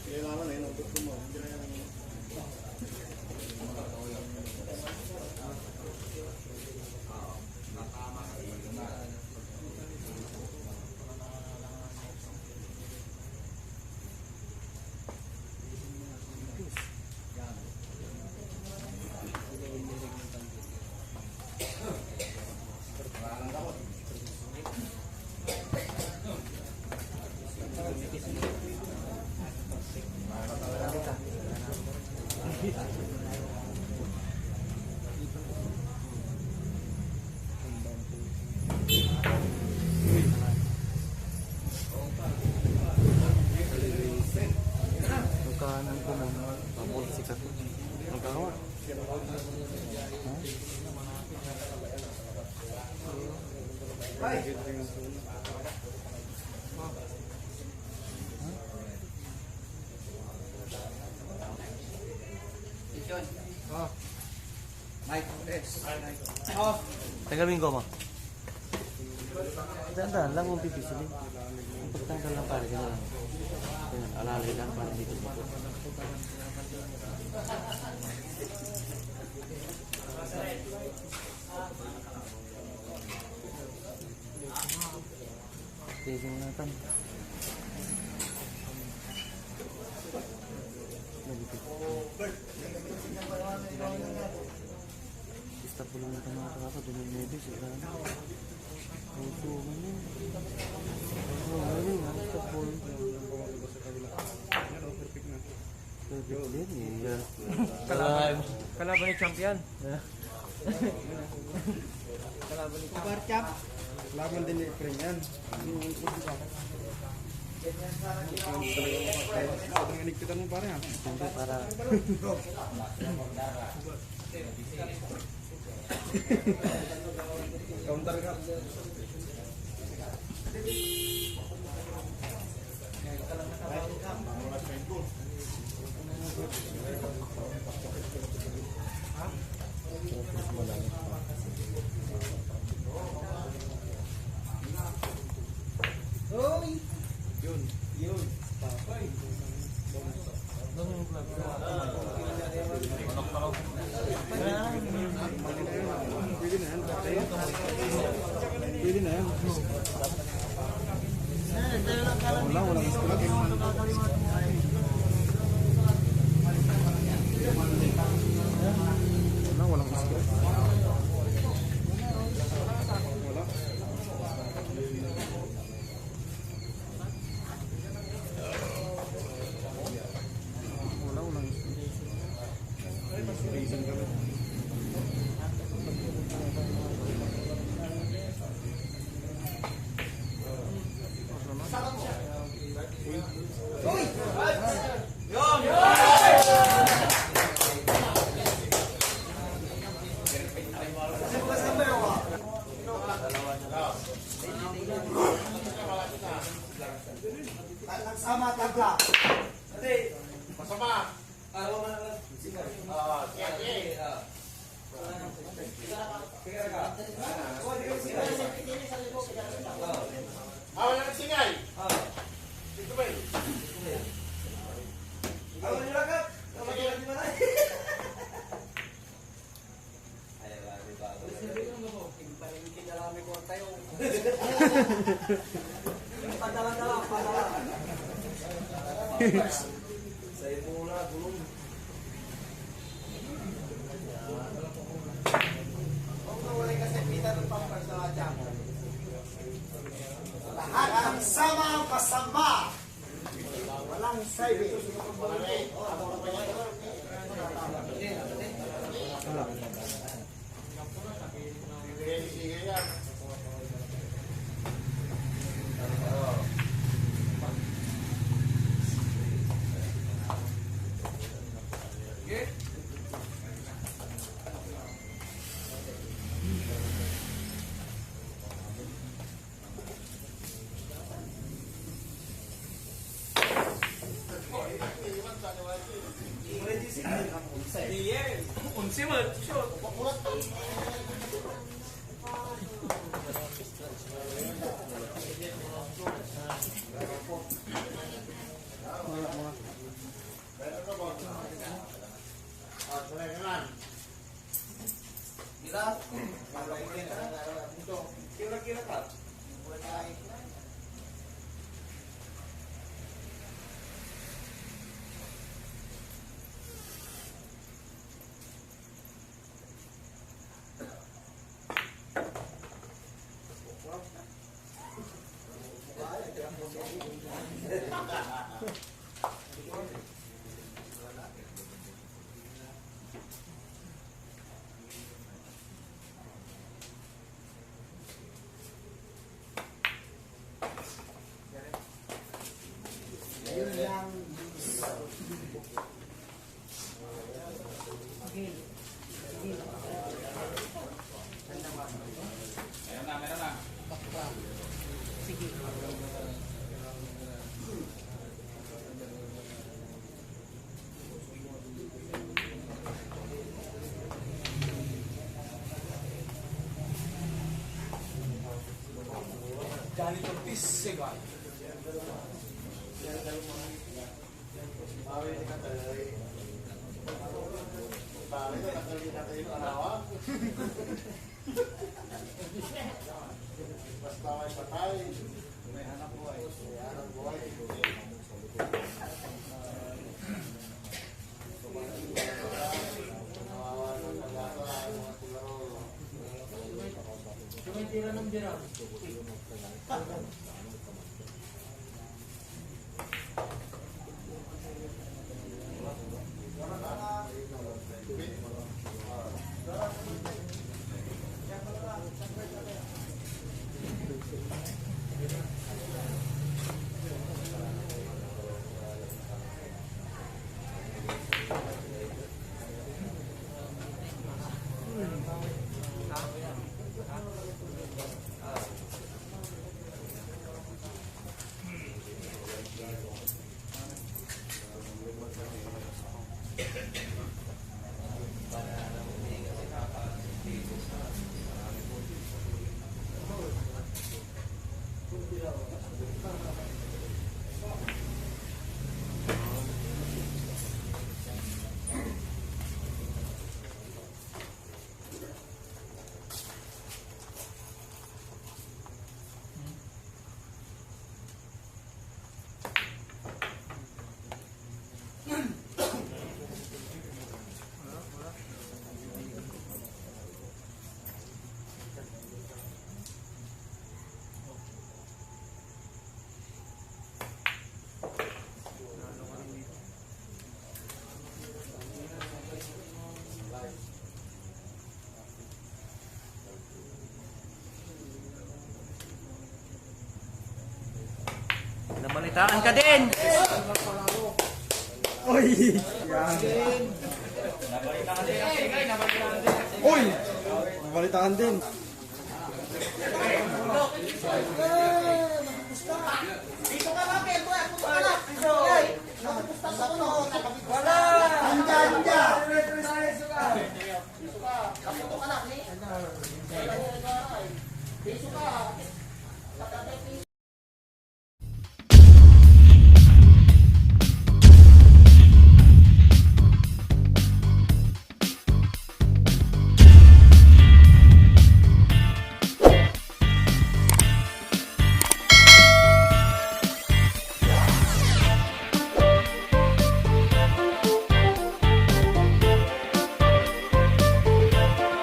Kailangan eh, nabot ko mo. Hindi na yan. Kanan ko muna. Pabol sikat. Ang kawa. Mike, yes. Tanggalin ko mo. Dahan-dahan lang kung pipisilin. Ang pagtanggal lang pare. Ganyan lang. Ganyan, alalay lang para dito dito. Tigil natin. Stop ulang natin mga kakasa. Dumin medyo sila. Puso man yun. Stop ulang. Perfect din eh. Kalaban ni champion. Kalaban ni champion. Laban din ni Efren yan. Ang inikpitan mo pare ha? Siyempre para Counter ka. Pwede na yan. Pwede na yan. Walang iskulat eh. Walang iskulat. Walang iskulat. Sama tagla. Masama. Wala nang singay. Dito ba yun? Lahat ang sama masama. Walang saving. Sige yan. Unsi mo, shoot. Kira-kira ka. Ganito pisig ah. Basta may patay. May hanap buhay. May hanap buhay. Tumitira ng dirang. Nabalitaan ka din! Uy! Uy! Nabalitaan din. Dito ka lang, Pedro. Punta ka lang.